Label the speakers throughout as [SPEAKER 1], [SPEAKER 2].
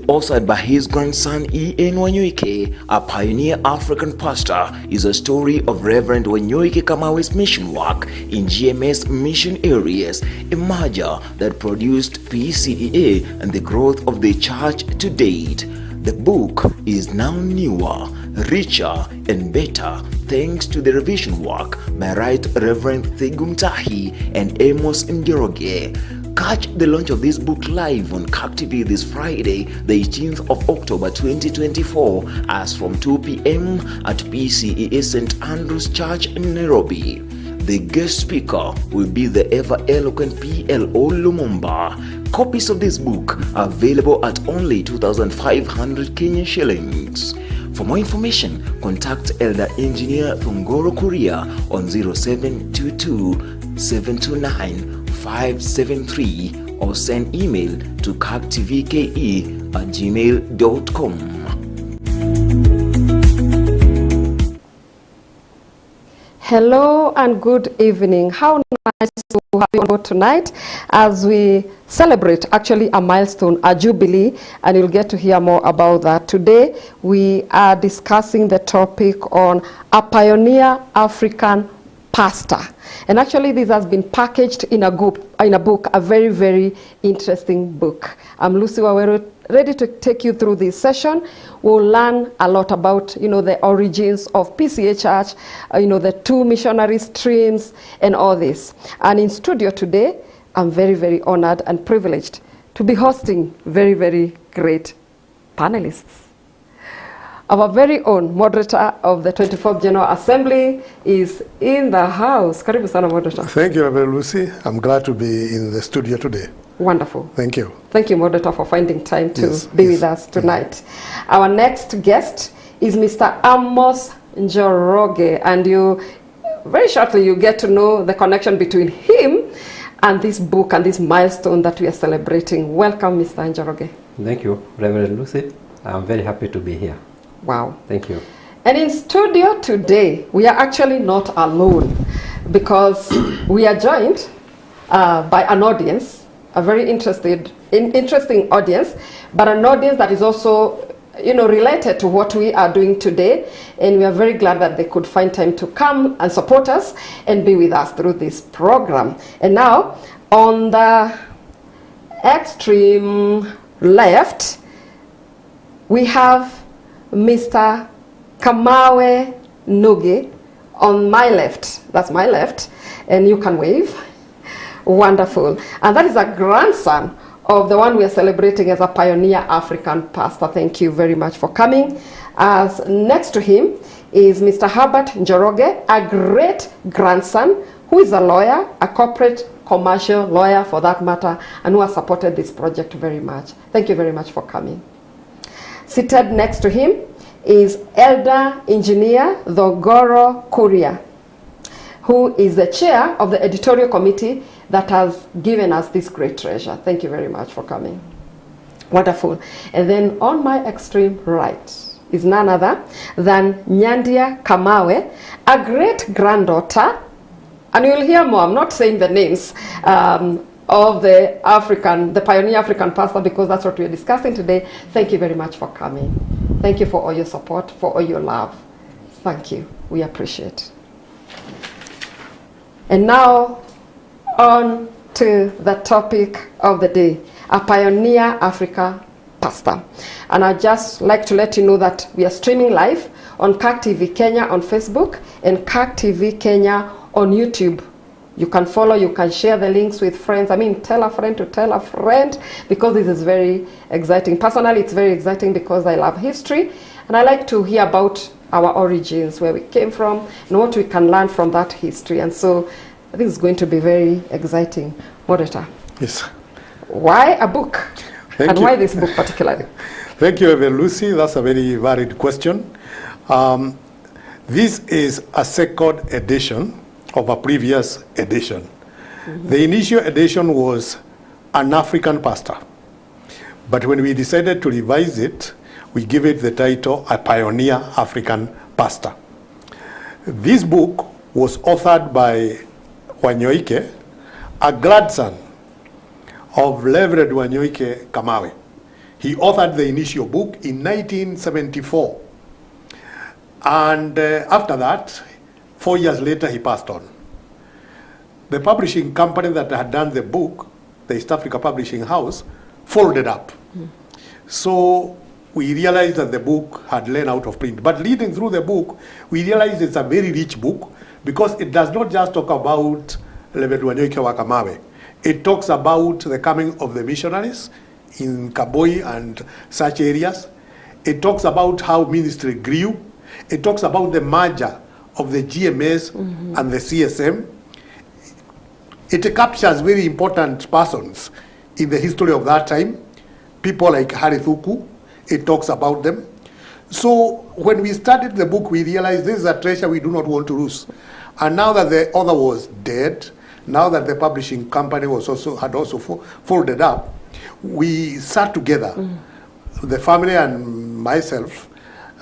[SPEAKER 1] authored by his grandson E.N. Wanyoike, a pioneer African pastor, is a story of Reverend Wanyoike Kamawe's mission work in GMS mission areas, a merger that produced PCEA and the growth of the church to date. The book is now newer, richer, and better thanks to the revision work by Right Reverend Thigumtahi and Amos Njoroge. Catch the launch of this book live on CAC TV this Friday, the 18th of October 2024, as from 2 p.m. at PCEA St. Andrew's Church in Nairobi. The guest speaker will be the ever-eloquent PLO Lumumba. Copies of this book are available at only 2,500 Kenyan shillings. For more information, contact Elder Engineer Thongoro Kuria on 0722 729 573 or send email to cactvke@gmail.com.
[SPEAKER 2] Hello and good evening. How nice to have you on board tonight as we celebrate actually a milestone, a jubilee, and you'll get to hear more about that. Today we are discussing the topic on a pioneer African pastor. And actually this has been packaged in a book, a very, very interesting book. I'm Lucy Waweru, ready to take you through this session. We'll learn a lot about, the origins of PCA Church, the two missionary streams and all this. And in studio today, I'm very, very honored and privileged to be hosting very, very great panelists. Our very own moderator of the 24th General Assembly is in the house. Karibu sana, moderator.
[SPEAKER 3] Thank you, Reverend Lucy. I'm glad to be in the studio today.
[SPEAKER 2] Wonderful.
[SPEAKER 3] Thank you.
[SPEAKER 2] Thank you, moderator, for finding time to be with us tonight. Our next guest is Mr. Amos Njoroge, and very shortly you get to know the connection between him and this book and this milestone that we are celebrating. Welcome, Mr. Njoroge.
[SPEAKER 4] Thank you, Reverend Lucy. I'm very happy to be here.
[SPEAKER 2] Wow.
[SPEAKER 4] Thank you.
[SPEAKER 2] And in studio today, we are actually not alone because we are joined by an audience, a very interesting audience, but an audience that is also, related to what we are doing today. And we are very glad that they could find time to come and support us and be with us through this program. And now, on the extreme left, we have Mr. Kamawe Nuge on my left. That's my left. And you can wave. Wonderful. And that is a grandson of the one we are celebrating as a pioneer African pastor. Thank you very much for coming. As next to him is Mr. Herbert Njoroge, a great grandson who is a lawyer, a corporate commercial lawyer for that matter, and who has supported this project very much. Thank you very much for coming. Seated next to him is Elder Engineer Thongoro Kuria, who is the chair of the editorial committee that has given us this great treasure. Thank you very much for coming. Wonderful. And then on my extreme right is none other than Nyandia Kamawe, a great granddaughter, and you'll hear more. I'm not saying the names of the pioneer African pastor, because that's what we're discussing today. Thank you very much for coming. Thank you for all your support, for all your love. Thank you. We appreciate. And now, on to the topic of the day, a pioneer Africa pastor. And I'd just like to let you know that we are streaming live on CAC TV Kenya on Facebook and CAC TV Kenya on YouTube. You can follow, you can share the links with friends. Tell a friend to tell a friend, because this is very exciting. Personally, it's very exciting because I love history and I like to hear about our origins, where we came from, and what we can learn from that history. And so I think it's going to be very exciting. Moderator.
[SPEAKER 3] Yes.
[SPEAKER 2] Why a book? Why this book particularly?
[SPEAKER 3] Thank you, Reverend Lucy. That's a very valid question. This is a second edition of a previous edition. The initial edition was an African pastor. But when we decided to revise it, we give it the title, A Pioneer African Pastor. This book was authored by Wanyoike, a grandson of Reverend Wanyoike Kamawe. He authored the initial book in 1974. And after that, 4 years later, he passed on. The publishing company that had done the book, the East Africa Publishing House, folded up. So we realized that the book had run out of print. But reading through the book, we realized it's a very rich book because it does not just talk about Reverend Wanyoike wa Kamawe. It talks about the coming of the missionaries in Kaboi and such areas. It talks about how ministry grew. It talks about the merger of the GMS and the CSM. It captures very important persons in the history of that time. People like Harry Thuku, it talks about them. So when we started the book, we realized this is a treasure we do not want to lose. And now that the author was dead, now that the publishing company had also folded up, we sat together, the family and myself,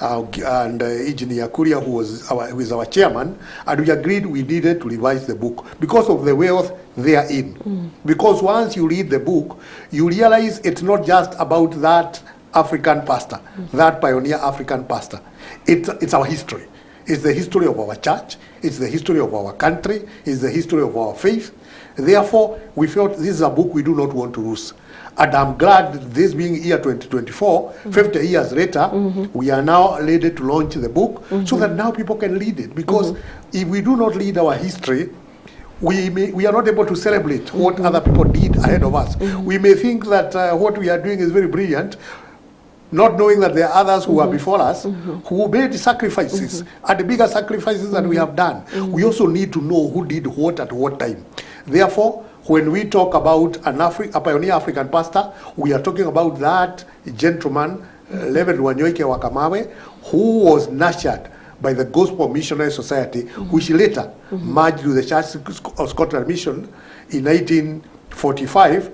[SPEAKER 3] and Engineer Kuria, who is our chairman, and we agreed we needed to revise the book because of the wealth therein. Because once you read the book, you realize it's not just about that African pastor, that pioneer African pastor. It's our history. It's the history of our church. It's the history of our country. It's the history of our faith. Therefore, we felt this is a book we do not want to lose. And I'm glad that this being year 2024, 50 years later, we are now ready to launch the book so that now people can read it. Because if we do not read our history, we are not able to celebrate what other people did ahead of us. We may think that what we are doing is very brilliant, not knowing that there are others who are before us who made sacrifices and bigger sacrifices than we have done. We also need to know who did what at what time. Therefore, when we talk about a pioneer African pastor, we are talking about that gentleman, Reverend Wanyoike wa Kamawe, who was nurtured by the Gospel Missionary Society, which later merged with the Church of Scotland Mission in 1945.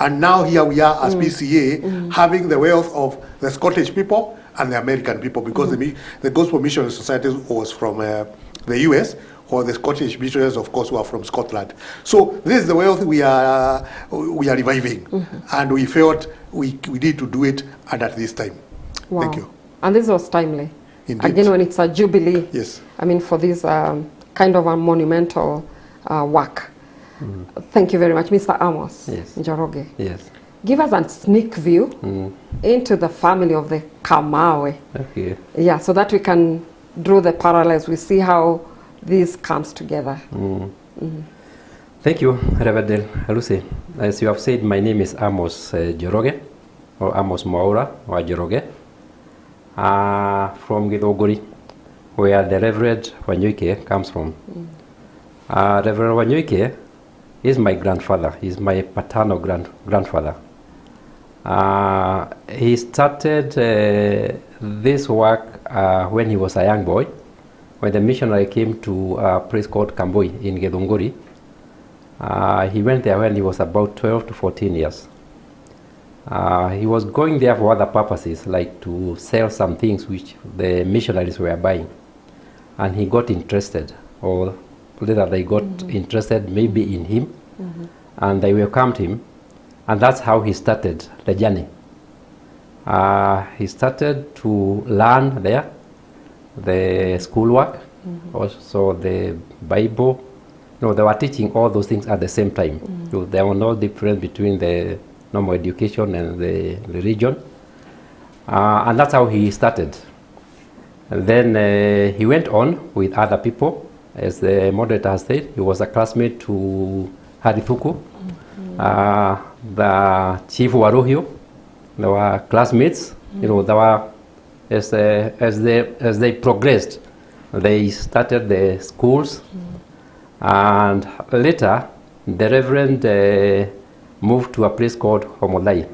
[SPEAKER 3] And now here we are as PCA, having the wealth of the Scottish people and the American people, because the Gospel Missionary Society was from the US, or the Scottish missionaries, of course, who are from Scotland. So this is the wealth we are reviving, and we felt we need to do it, and at this time.
[SPEAKER 2] Wow.
[SPEAKER 3] Thank you.
[SPEAKER 2] And this was timely.
[SPEAKER 3] Indeed.
[SPEAKER 2] Again, when it's a jubilee.
[SPEAKER 3] Yes.
[SPEAKER 2] I mean, for this kind of a monumental work. Thank you very much, Mr. Amos Njoroge.
[SPEAKER 4] Yes.
[SPEAKER 2] Give us a sneak view into the family of the Kamawe.
[SPEAKER 4] Okay.
[SPEAKER 2] Yeah, so that we can draw the parallels. We see how this comes together.
[SPEAKER 4] Thank you, Reverend Lucy. As you have said, my name is Amos Njoroge, or Amos Mwaura, or Njoroge, from Githunguri, where the Reverend Wanyoike comes from. Reverend Wanyoike is my grandfather. He's my paternal grandfather. He started this work when he was a young boy, when the missionary came to a place called Kamboi in Githunguri. He went there when he was about 12 to 14 years. He was going there for other purposes, like to sell some things which the missionaries were buying. And he got interested, or later they got interested maybe in him, and they welcomed him. And that's how he started the journey. He started to learn there the schoolwork, also the Bible. No, they were teaching all those things at the same time. So there was no difference between the normal education and the religion. And that's how he started. And then he went on with other people. As the moderator has said, he was a classmate to Harry Thuku, the chief Waruhio. They were classmates. You know, they were as they progressed, they started the schools, and later the Reverend moved to a place called Homolai.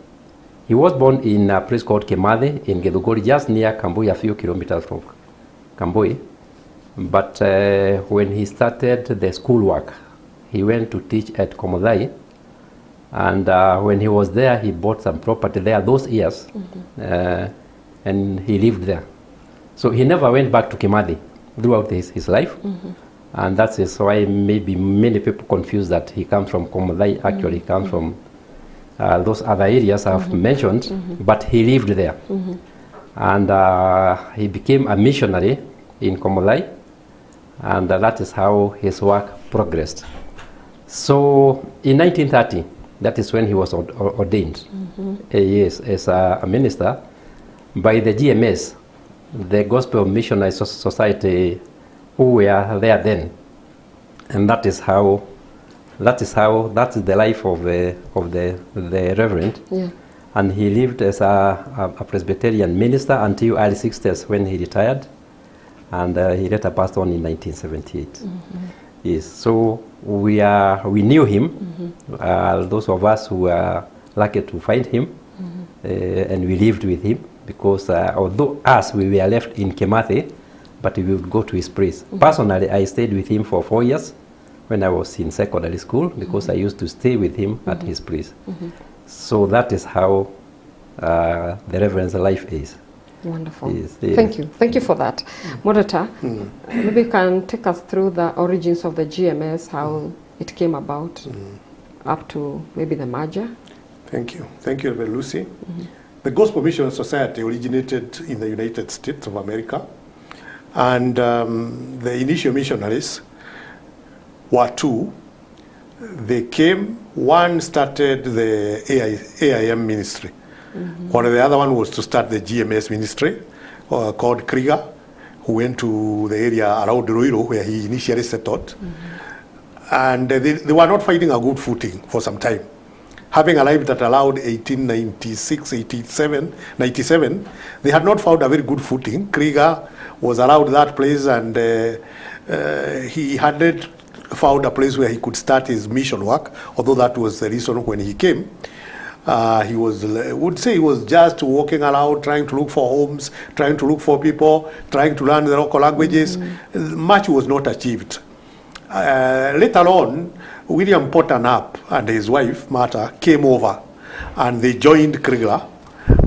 [SPEAKER 4] He was born in a place called Kemathe in Githunguri, just near Kamboi, a few kilometers from Kamboi. But when he started the schoolwork, he went to teach at Komodai. And when he was there, he bought some property there those years, and he lived there. So he never went back to Kemathe throughout his life. And that's why maybe many people confuse that he comes from Komodai. Actually, he comes from those other areas I've mentioned, but he lived there. And he became a missionary in Komolai, and that is how his work progressed. So in 1930, that is when he was ordained, yes, as a minister by the GMS, the Gospel Missionary Society, who were there then. And that is the life of the Reverend.
[SPEAKER 2] Yeah.
[SPEAKER 4] And he lived as a Presbyterian minister until early 60s when he retired, and he later passed on in 1978. Yes, so we knew him, those of us who were lucky to find him, and we lived with him, because although we were left in Kimathi, but we would go to his place. Personally, I stayed with him for 4 years when I was in secondary school, because I used to stay with him at his place. So that is how the Reverend's life is.
[SPEAKER 2] Wonderful.
[SPEAKER 4] Yes, yes.
[SPEAKER 2] Thank you for that. Moderator, maybe you can take us through the origins of the GMS, how it came about, up to maybe the merger.
[SPEAKER 3] Thank you, Reverend Lucy. The Gospel Mission Society originated in the United States of America, and the initial missionaries were two. They came, one started the AIM ministry, while the other one was to start the GMS ministry, called Krieger, who went to the area around Ruiro where he initially settled. And they were not finding a good footing for some time. Having arrived at around 1896, 97, they had not found a very good footing. Krieger was around that place, and he hadn't found a place where he could start his mission work, although that was the reason when he came. He would say he was just walking around, trying to look for homes, trying to look for people, trying to learn the local languages. Much was not achieved. Later on, William Potter Knapp and his wife, Martha, came over, and they joined Krieger.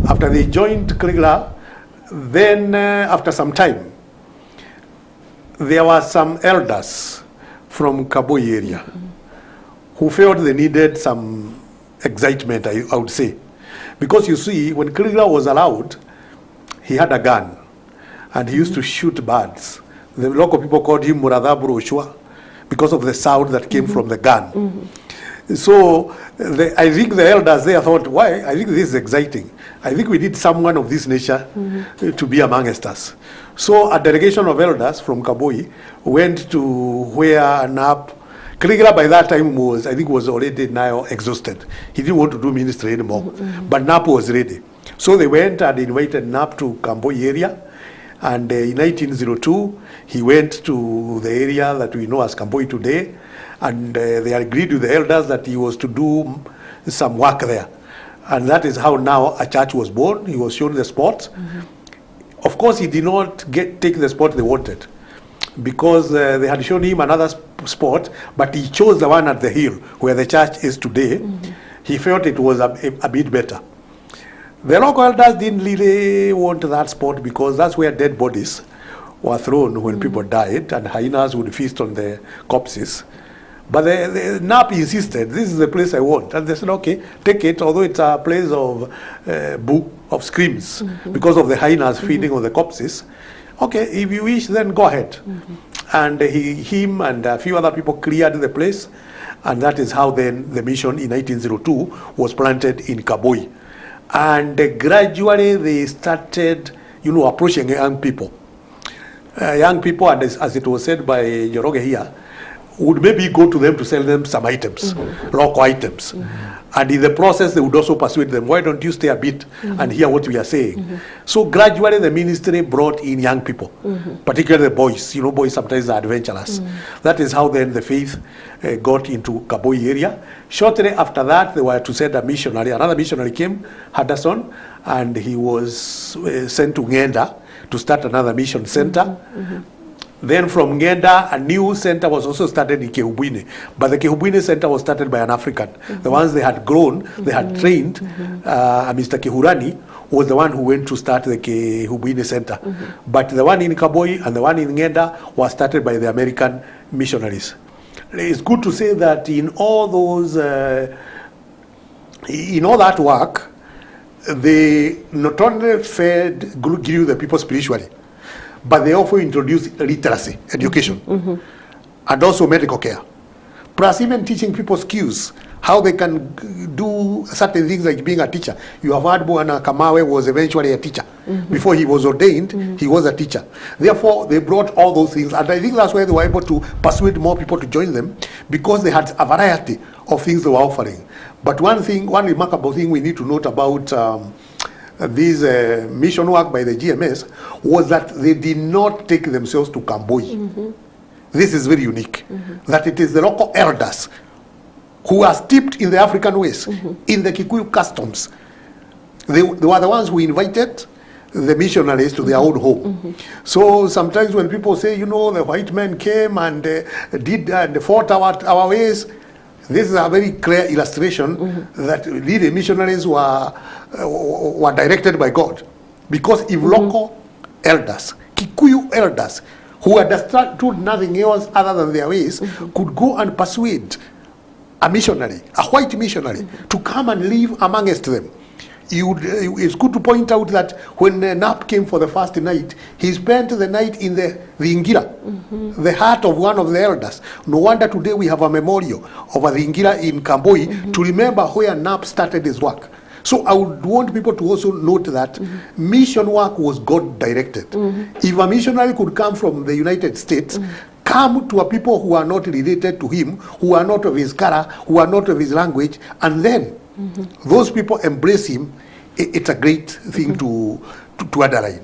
[SPEAKER 3] After they joined Krieger, then after some time, there were some elders from Kaboi area who felt they needed some excitement, I would say. Because you see, when Krieger was allowed, he had a gun, and he used to shoot birds. The local people called him Muradhaburu Oshua, because of the sound that came from the gun. So I think the elders there thought, why? I think this is exciting. I think we need someone of this nature to be amongst us. So a delegation of elders from Kaboi went to where Knapp, Krieger by that time was already now exhausted. He didn't want to do ministry anymore, but Knapp was ready. So they went and invited Knapp to Kaboi area. And in 1902, he went to the area that we know as Kaboi today, and they agreed with the elders that he was to do some work there. And that is how now a church was born. He was shown the spot. Of course, he did not take the spot they wanted, because they had shown him another spot, but he chose the one at the hill where the church is today. He felt it was a bit better. The local elders didn't really want that spot, because that's where dead bodies were thrown when people died, and hyenas would feast on the corpses. But the Knapp insisted, this is the place I want. And they said, okay, take it, although it's a place of of screams, because of the hyenas feeding on the corpses. Okay, if you wish, then go ahead. And him and a few other people cleared the place, and that is how then the mission in 1902 was planted in Kaboi. And gradually they started, approaching young people. Young people, and as it was said by Njoroge here, would maybe go to them to sell them some items, local items. And in the process, they would also persuade them, why don't you stay a bit and hear what we are saying? So gradually the ministry brought in young people, particularly the boys. Boys sometimes are adventurous. That is how then the faith got into Kaboi area. Shortly after that, they were to send a missionary. Another missionary came, Henderson, and he was sent to Ngenda to start another mission center. Then from Ngenda, a new center was also started in Kehubwini. But the Kehubwini center was started by an African. The ones they had grown, they had trained, Mr. Kehurani was the one who went to start the Kehubwini center. But the one in Kaboi and the one in Ngenda was started by the American missionaries. It's good to say that in all those in all that work, they not only grew the people spiritually, but they also introduced literacy, education, and also medical care. Plus even teaching people skills, how they can do certain things like being a teacher. You have heard Bwana Kamawe was eventually a teacher. Before he was ordained, he was a teacher. Therefore, they brought all those things, and I think that's why they were able to persuade more people to join them, because they had a variety of things they were offering. But one remarkable thing we need to note about this mission work by the GMS was that they did not take themselves to Kamboi. This is very unique, that it is the local elders who are steeped in the African ways, in the Kikuyu customs. They were the ones who invited the missionaries to their own home. So sometimes when people say, you know, the white men came and did and fought our ways, this is a very clear illustration that the missionaries were directed by God. Because if local elders, Kikuyu elders, who understood nothing else other than their ways, could go and persuade a missionary, a white missionary, to come and live amongst them. It's good to point out that when Nap came for the first night, he spent the night in the Ingira, the heart of one of the elders. No wonder today we have a memorial of the Ingira in Kamboi to remember where Nap started his work. So I would want people to also note that mission work was God directed. If a missionary could come from the United States, come to a people who are not related to him, who are not of his color, who are not of his language, and then those people embrace him, it's a great thing to underline.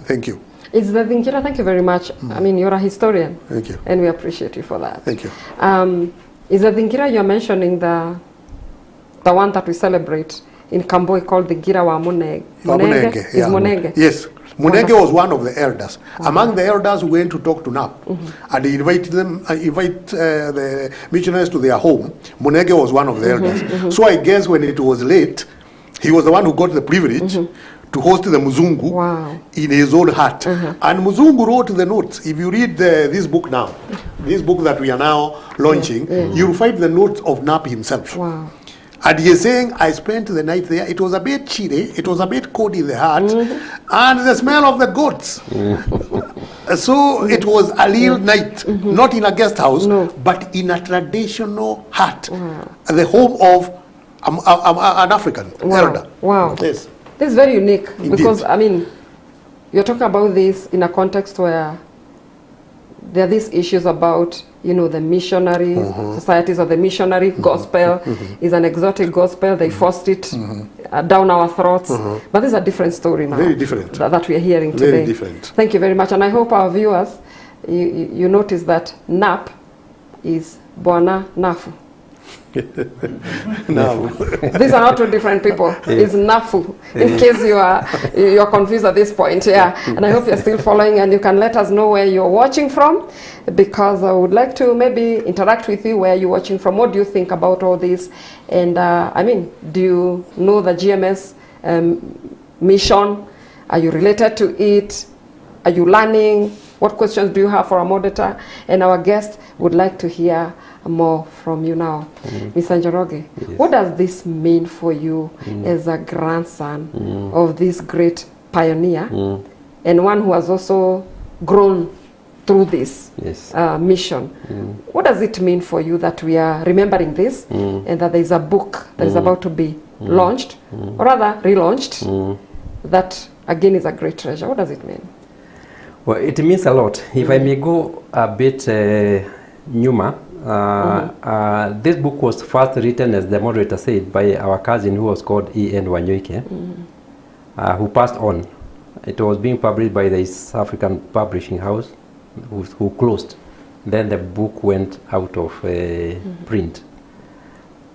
[SPEAKER 3] Thank you.
[SPEAKER 2] It's the Dingira, thank you very much. I mean, you're a historian.
[SPEAKER 3] Thank you.
[SPEAKER 2] And we appreciate you for that.
[SPEAKER 3] Thank you.
[SPEAKER 2] Is the Dingira you're mentioning the one that we celebrate in Kamboi called the Gira wa Munenge?
[SPEAKER 3] Munenge,
[SPEAKER 2] Is
[SPEAKER 3] yeah.
[SPEAKER 2] Munenge?
[SPEAKER 3] Yes. Munenge was one of the elders. Among the elders who went to talk to Nap, and he invited them, the missionaries to their home. Munenge was one of the elders. So I guess when it was late, he was the one who got the privilege to host the Muzungu in his own hut. And Muzungu wrote the notes. If you read this book now, this book that we are now launching, you'll find the notes of Nap himself.
[SPEAKER 2] Wow.
[SPEAKER 3] And he is saying, I spent the night there. It was a bit chilly. It was a bit cold in the heart. And the smell of the goats. So it was a real night. Not in a guest house, but in a traditional hut. The home of an African elder.
[SPEAKER 2] Wow.
[SPEAKER 3] Yes.
[SPEAKER 2] This is very unique.
[SPEAKER 3] Indeed.
[SPEAKER 2] Because, I mean, you're talking about this in a context where there are these issues about, you know, the missionary societies or the missionary gospel is an exotic gospel. They forced it down our throats. But this is a different story now.
[SPEAKER 3] Very different.
[SPEAKER 2] That we are hearing today.
[SPEAKER 3] Very different.
[SPEAKER 2] Thank you very much. And I hope our viewers, you notice that Nap is Bwana Nafu.
[SPEAKER 3] Now.
[SPEAKER 2] These are not two different people. It's Nafu. In case you're confused at this point, And I hope you're still following, and you can let us know where you're watching from, because I would like to maybe interact with you. Where you're watching from? What do you think about all this? And I mean, do you know the GMS mission? Are you related to it? Are you learning? What questions do you have for our moderator? And our guest would like to hear more from you now. Mr. Njoroge, what does this mean for you as a grandson of this great pioneer and one who has also grown through this mission? What does it mean for you that we are remembering this and that there is a book that is about to be launched, or rather relaunched, that again is a great treasure? What does it mean?
[SPEAKER 4] Well, it means a lot. If I may go a bit Numa, this book was first written, as the moderator said, by our cousin who was called E.N. Wanyoike, who passed on. It was being published by the East African Publishing House, who closed. Then the book went out of print.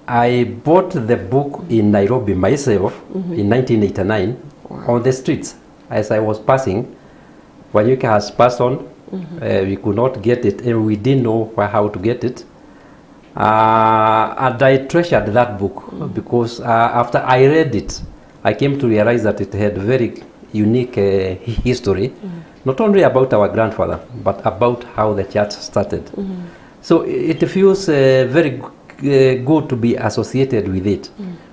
[SPEAKER 4] I bought the book in Nairobi myself in 1989 on the streets. As I was passing, Wanyoike has passed on. We could not get it, and we didn't know how to get it. And I treasured that book because after I read it, I came to realize that it had very unique history, not only about our grandfather, but about how the church started. So it feels very good to be associated with it.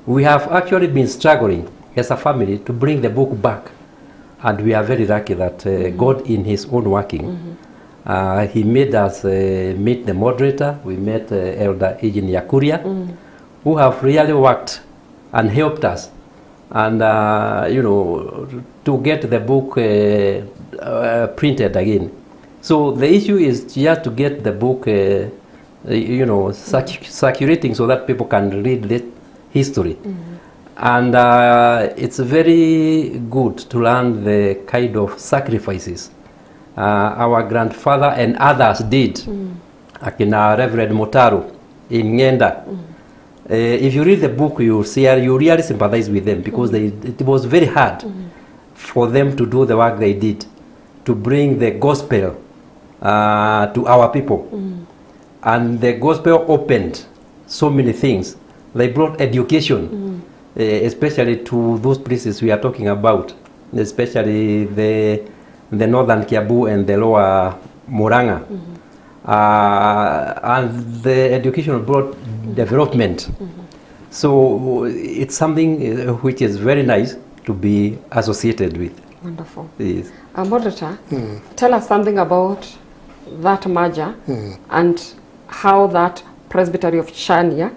[SPEAKER 4] We have actually been struggling as a family to bring the book back, and we are very lucky that God, in His own working, He made us meet the moderator. We met Elder Eugene Yakuria, who have really worked and helped us, and to get the book printed again. So the issue is just to get the book, circulating so that people can read the history. And it's very good to learn the kind of sacrifices our grandfather and others did. Akina Reverend Motaro in Ngenda. If you read the book, you really sympathize with them, because it was very hard for them to do the work they did, to bring the gospel to our people. And the gospel opened so many things. They brought education, especially to those places we are talking about, especially the northern Kiabu and the lower Muranga. And the education brought development. So it's something which is very nice to be associated with.
[SPEAKER 2] Wonderful.
[SPEAKER 4] Yes.
[SPEAKER 2] Moderator, tell us something about that merger and how that Presbytery of Chania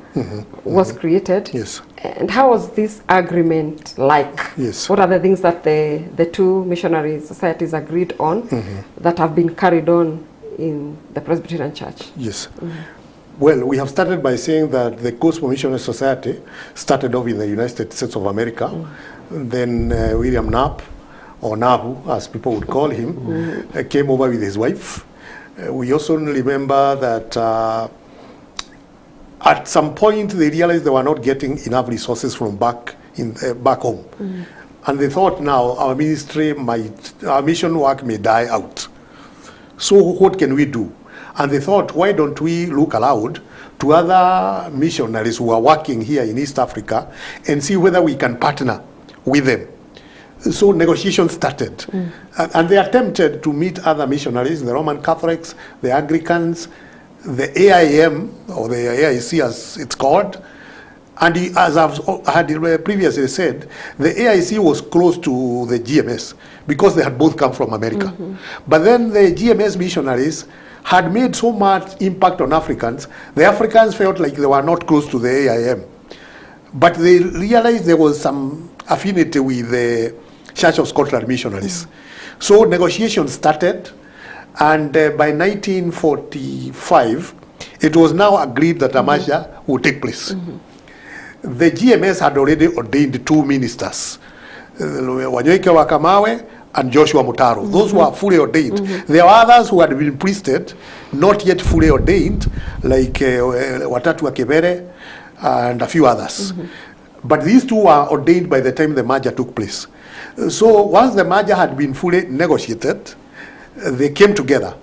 [SPEAKER 2] was created.
[SPEAKER 3] Yes.
[SPEAKER 2] And how was this agreement like?
[SPEAKER 3] Yes.
[SPEAKER 2] What are the things that the two missionary societies agreed on that have been carried on in the Presbyterian Church?
[SPEAKER 3] Yes. Well, we have started by saying that the Gospel Missionary Society started off in the United States of America. Then William Knapp, or Nabu, as people would call him, came over with his wife. We also remember that at some point they realized they were not getting enough resources from back home. And they thought, now our mission work may die out. So what can we do? And they thought, why don't we look aloud to other missionaries who are working here in East Africa and see whether we can partner with them. So negotiations started. And they attempted to meet other missionaries, the Roman Catholics, the Anglicans, the AIM, or the AIC as it's called. And as I had previously said, the AIC was close to the GMS because they had both come from America. But then the GMS missionaries had made so much impact on Africans, the Africans felt like they were not close to the AIM. But they realized there was some affinity with the Church of Scotland missionaries. So negotiations started, and by 1945, it was now agreed that a merger would take place. The GMS had already ordained two ministers, Wanyoike Wakamawe and Joshua Mutaro. Those were fully ordained. There were others who had been priested, not yet fully ordained, like Watatu Akebere and a few others. But these two were ordained by the time the merger took place. So once the merger had been fully negotiated, they came together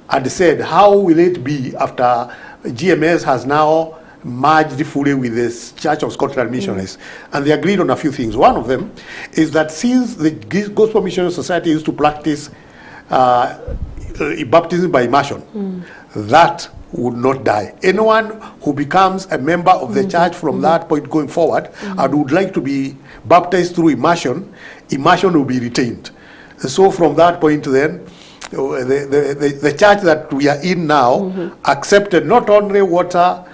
[SPEAKER 3] and said, how will it be after GMS has now merged fully with the Church of Scotland missionaries? And they agreed on a few things. One of them is that since the Gospel Missionary Society used to practice baptism by immersion, that would not die. Anyone who becomes a member of the church from that point going forward and would like to be baptized through immersion, immersion will be retained. So from that point then, the church that we are in now accepted not only water,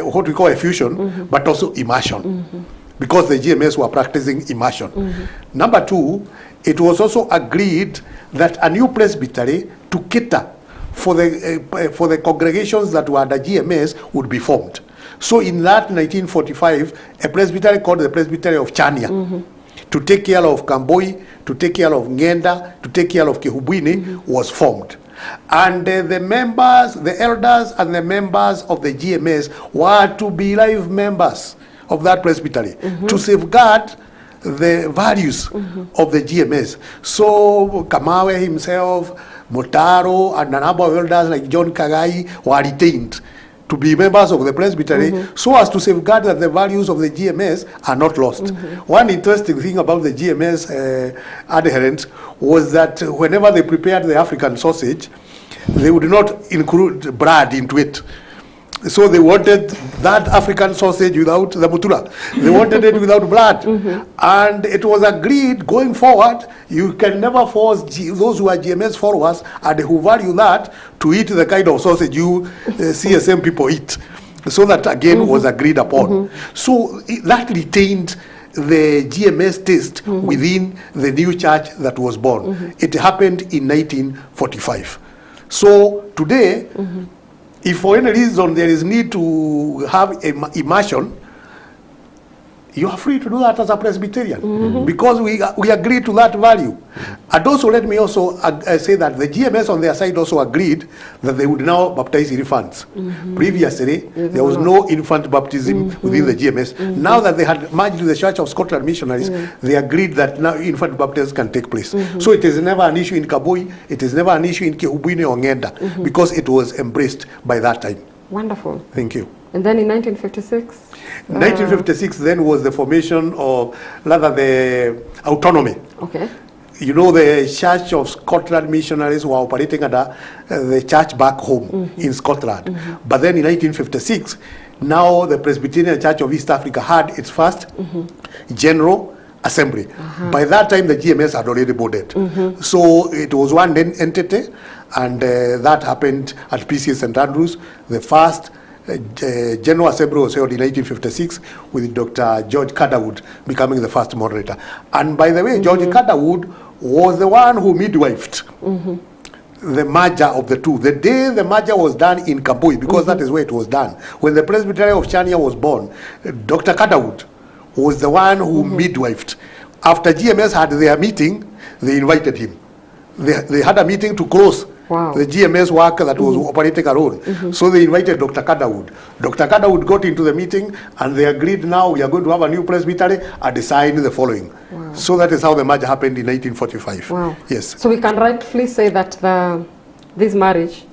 [SPEAKER 3] what we call effusion, but also immersion, because the GMS were practicing immersion. Number two, it was also agreed that a new presbytery to cater for the congregations that were under GMS would be formed. So in that 1945, a presbytery called the Presbytery of Chania, to take care of Kamboi, to take care of Ngenda, to take care of Kihubwini, was formed. And the members, the elders and the members of the GMS were to be live members of that presbytery to safeguard the values of the GMS. So Kamawe himself, Motaro, and a number of elders like John Kagai were retained to be members of the presbytery so as to safeguard that the values of the GMS are not lost. One interesting thing about the GMS adherents was that whenever they prepared the African sausage, they would not include bread into it. So they wanted that African sausage without the mutura. They wanted it without blood. And it was agreed going forward, you can never force those who are GMS followers and who value that to eat the kind of sausage you CSM people eat. So that again was agreed upon. So that retained the GMS taste within the new church that was born. It happened in 1945. So today, if for any reason there is need to have immersion, you are free to do that as a Presbyterian because we agree to that value. And also let me also say that the GMS on their side also agreed that they would now baptize infants. Previously, there was no infant baptism within the GMS. Now that they had merged with the Church of Scotland Missionaries, they agreed that now infant baptism can take place. So it is never an issue in Kabui, it is never an issue in Kihubwini or Ngenda because it was embraced by that time.
[SPEAKER 2] Wonderful.
[SPEAKER 3] Thank you.
[SPEAKER 2] And then in 1956?
[SPEAKER 3] 1956 then was the formation of, rather the autonomy.
[SPEAKER 2] Okay.
[SPEAKER 3] You know, the Church of Scotland Missionaries were operating under the church back home in Scotland. But then in 1956, now the Presbyterian Church of East Africa had its first General Assembly. By that time, the GMS had already boarded. So it was one entity, and that happened at PCA St. Andrews. The first General Assembly was held in 1956 with Dr. George Cadawood becoming the first moderator. And by the way, George Cadawood was the one who midwifed the merger of the two. The day the merger was done in Kabui, because that is where it was done, when the Presbytery of Chania was born, Dr. Cadawood was the one who midwifed. After GMS had their meeting, they invited him. They had a meeting to close the GMS work that was operating alone. So they invited Dr. Cadawood. Dr. Cadawood got into the meeting and they agreed now we are going to have a new presbytery and they signed the following. So that is how the merger happened in 1945.
[SPEAKER 2] Wow.
[SPEAKER 3] Yes.
[SPEAKER 2] So we can rightfully say that this marriage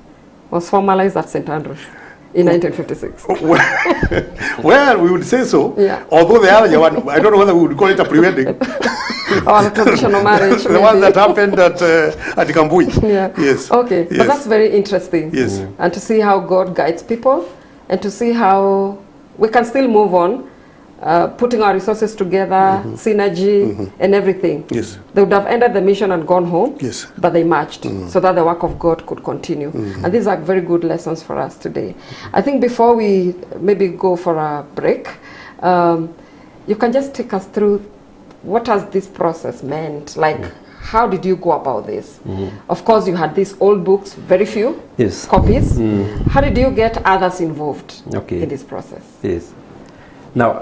[SPEAKER 2] was formalized at St. Andrews in 1956.
[SPEAKER 3] Well, we would say so.
[SPEAKER 2] Yeah.
[SPEAKER 3] Although the other one, I don't know whether we would call it a pre-wedding.
[SPEAKER 2] Or a traditional marriage.
[SPEAKER 3] The one that happened at Kambui.
[SPEAKER 2] Yeah.
[SPEAKER 3] Yes.
[SPEAKER 2] Okay.
[SPEAKER 3] Yes.
[SPEAKER 2] But that's very interesting.
[SPEAKER 3] Yes.
[SPEAKER 2] And to see how God guides people and to see how we can still move on, putting our resources together, synergy and everything.
[SPEAKER 3] Yes.
[SPEAKER 2] They would have ended the mission and gone home,
[SPEAKER 3] Yes.
[SPEAKER 2] but they marched so that the work of God could continue. And these are very good lessons for us today. I think before we maybe go for a break, you can just take us through what has this process meant? Like, how did you go about this? Of course, you had these old books, very few copies. How did you get others involved in this process?
[SPEAKER 4] Yes. Now,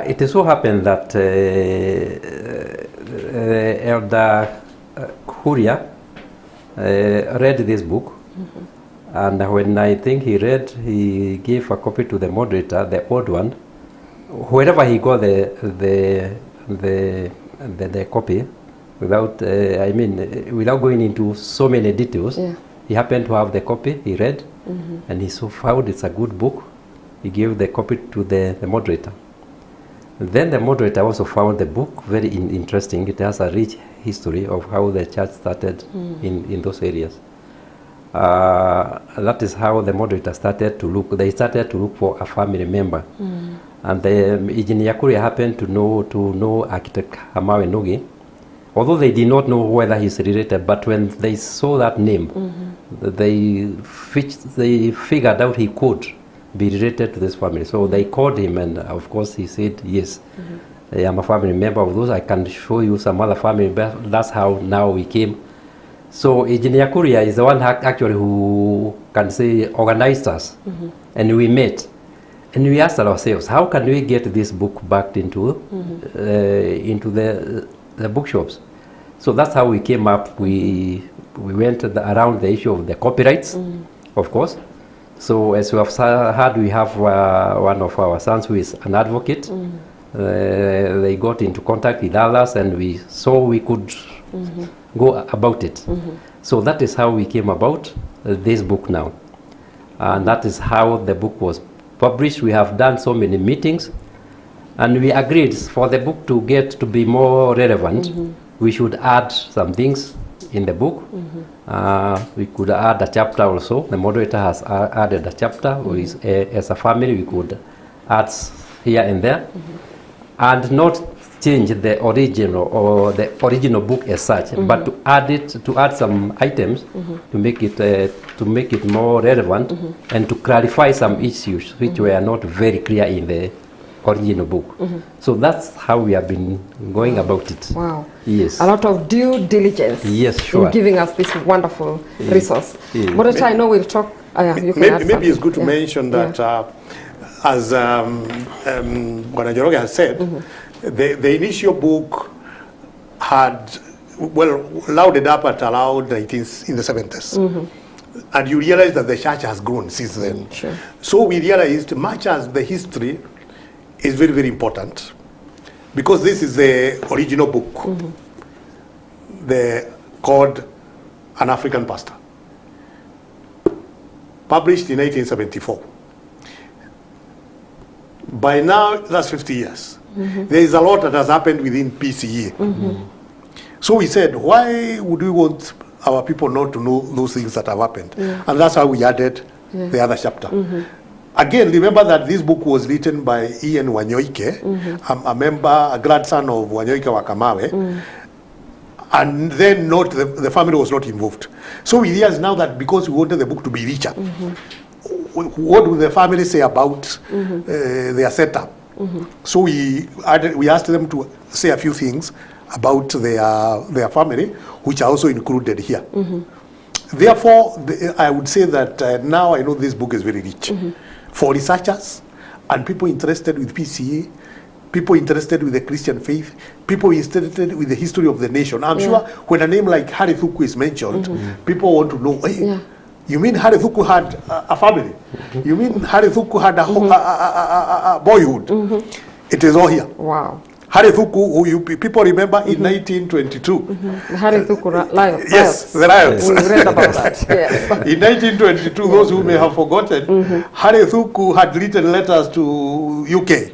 [SPEAKER 4] it so happened that Elder Kuria read this book, and when I think he read, he gave a copy to the moderator, the old one. Wherever he got the copy, without without going into so many details, he happened to have the copy. He read, and he so found it's a good book. He gave the copy to the moderator. Then the moderator also found the book very interesting. It has a rich history of how the church started in those areas. That is how the moderator started to look. They started to look for a family member. And the Engineer Kuria happened to know architect Kamawe Nogi. Although they did not know whether he's related, but when they saw that name, they figured out he could be related to this family. So they called him, and of course he said, yes, I am a family member of those. I can show you some other family members. That's how now we came. So Engineer Kuria is the one actually who can say organized us. And we met. And we asked ourselves, how can we get this book back into the bookshops? So that's how we came up. We went around the issue of the copyrights, of course. So as you have heard, we have one of our sons who is an advocate. They got into contact with others, and we saw we could go about it. So that is how we came about this book now. And that is how the book was published. We have done so many meetings, and we agreed for the book to get to be more relevant, we should add some things in the book. We could add a chapter also. The moderator has added a chapter. As a family, we could add here and there, and not change the original book as such, but to add some items to make it more relevant and to clarify some issues which were not very clear in the original book. So that's how we have been going about it.
[SPEAKER 2] Wow.
[SPEAKER 4] Yes.
[SPEAKER 2] A lot of due diligence.
[SPEAKER 4] Yes, sure.
[SPEAKER 2] In giving us this wonderful resource.
[SPEAKER 4] Yes.
[SPEAKER 2] Moderator, I know we'll talk. You can add
[SPEAKER 3] Maybe it's
[SPEAKER 2] something.
[SPEAKER 3] good to mention that, as Bwana Njoroge has said, the initial book had, well, loaded up at around in the 70s. And you realize that the church has grown since then.
[SPEAKER 2] Sure.
[SPEAKER 3] So we realized, much as the history is very, very important, because this is the original book, called An African Pastor, published in 1874. By now, that's 50 years. There is a lot that has happened within PCE. So we said, why would we want our people not to know those things that have happened? And that's how we added the other chapter. Again, remember that this book was written by Ian Wanyoike, a member, a grandson of Wanyoike wa Kamawe, and then the family was not involved. So we realize now that because we wanted the book to be richer, what would the family say about their setup? So we asked them to say a few things about their family, which are also included here. Therefore, I would say that now I know this book is very rich for researchers and people interested with PCA, people interested with the Christian faith, people interested with the history of the nation. I'm sure when a name like Harry Thuku is mentioned, people want to know, hey, you mean Harry Thuku had a family? You mean Harry Thuku had a boyhood? It is all here.
[SPEAKER 2] Wow.
[SPEAKER 3] Harry Thuku, who people remember in 1922.
[SPEAKER 2] Harry Thuku riots.
[SPEAKER 3] Yes, the riots.
[SPEAKER 2] We read about that. Yes.
[SPEAKER 3] In 1922, those who may have forgotten, Harry Thuku had written letters to UK,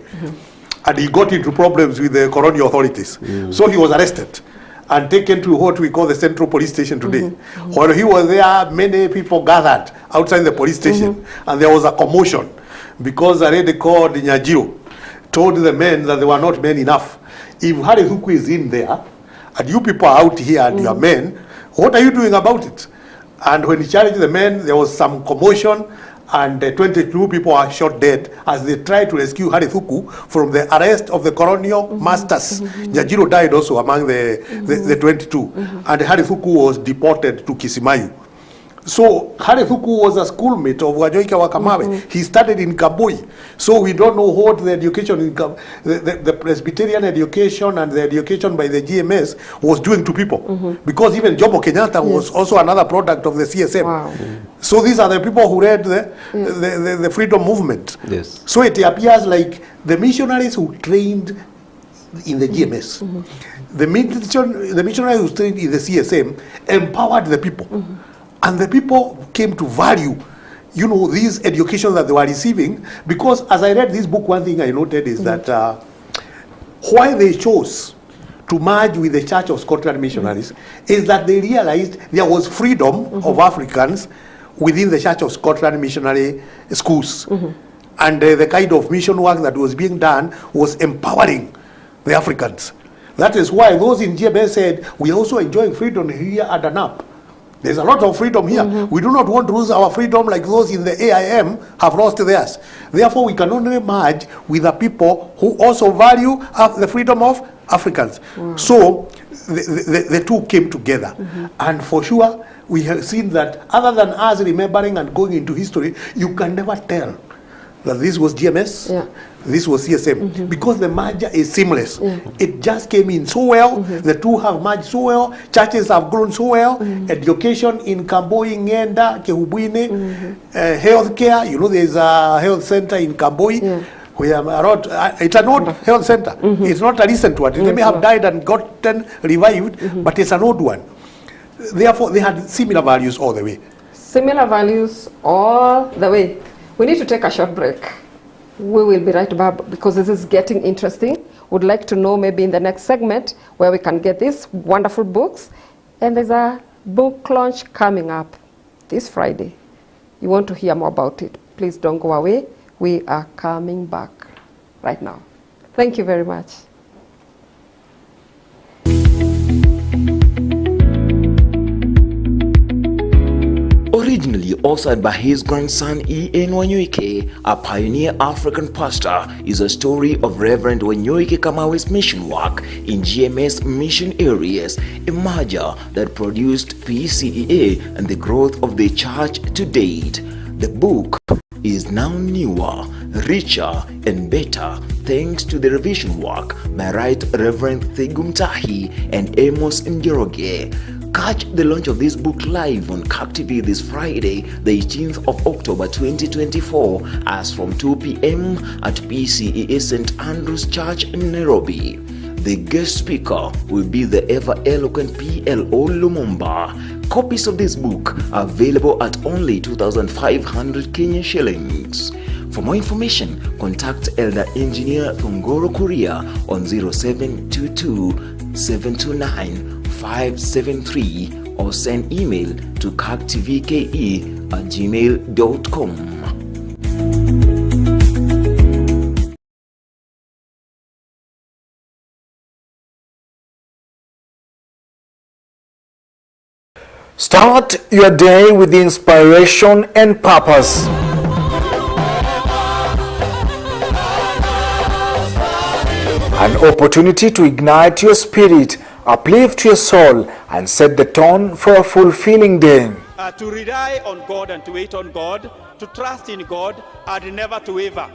[SPEAKER 3] and he got into problems with the colonial authorities. So he was arrested and taken to what we call the Central Police Station today. While he was there, many people gathered outside the police station, and there was a commotion because a lady called Nyajiro told the men that they were not men enough. If Harry Thuku is in there, and you people are out here and you are men, what are you doing about it? And when he challenged the men, there was some commotion, and 22 people are shot dead as they tried to rescue Harry Thuku from the arrest of the colonial masters. Nyajiro died also among the 22, and Harry Thuku was deported to Kisimayu. So Harry Thuku was a schoolmate of Wanyoike wa Kamawe. He studied in Kabui. So we don't know what the education in the Presbyterian education and the education by the GMS was doing to people. Because even Jomo Kenyatta was also another product of the CSM.
[SPEAKER 2] Wow.
[SPEAKER 3] So these are the people who read the freedom movement.
[SPEAKER 4] Yes.
[SPEAKER 3] So it appears like the missionaries who trained in the GMS, the missionaries who trained in the CSM empowered the people. And the people came to value, these education that they were receiving, because as I read this book, one thing I noted is that why they chose to merge with the Church of Scotland missionaries is that they realized there was freedom of Africans within the Church of Scotland missionary schools. And the kind of mission work that was being done was empowering the Africans. That is why those in GMS said, we are also enjoying freedom here at ANAP. There's a lot of freedom here. We do not want to lose our freedom like those in the AIM have lost theirs. Therefore, we can only merge with the people who also value the freedom of Africans. So the two came together. And for sure, we have seen that other than us remembering and going into history, you can never tell that this was GMS, this was CSM, because the merger is seamless. It just came in so well, the two have merged so well, churches have grown so well, education in Kamboi, Ngenda, Kehubwine, healthcare, there's a health center in Kamboi, it's an old health center. It's not a recent one. They may have died and gotten revived, but it's an old one. Therefore, they had similar values all the way.
[SPEAKER 2] Similar values all the way. We need to take a short break. We will be right back because this is getting interesting. Would like to know maybe in the next segment where we can get these wonderful books And there's a book launch coming up this Friday. You want to hear more about it, please don't go away. We are coming back right now. Thank you very much.
[SPEAKER 1] Originally authored by his grandson E.N. Wanyoike, a pioneer African pastor, is a story of Reverend Wanyoike Kamawe's mission work in GMS mission areas, a merger that produced PCEA and the growth of the church to date. The book is now newer, richer, and better thanks to the revision work by Right Reverend Thigum Tahi and Amos Njoroge. Catch the launch of this book live on CAC TV this Friday, the 18th of October 2024, as from 2 p.m. at PCEA St. Andrew's Church in Nairobi. The guest speaker will be the ever-eloquent PLO Lumumba. Copies of this book are available at only 2,500 Kenyan shillings. For more information, contact Elder Engineer Thongoro Kuria on 0722 729 573 or send email to cactvke@gmail.com.
[SPEAKER 5] Start your day with inspiration and purpose. An opportunity to ignite your spirit, uplift your soul, and set the tone for a fulfilling day.
[SPEAKER 6] To rely on God and to wait on God, to trust in God, and never to waver,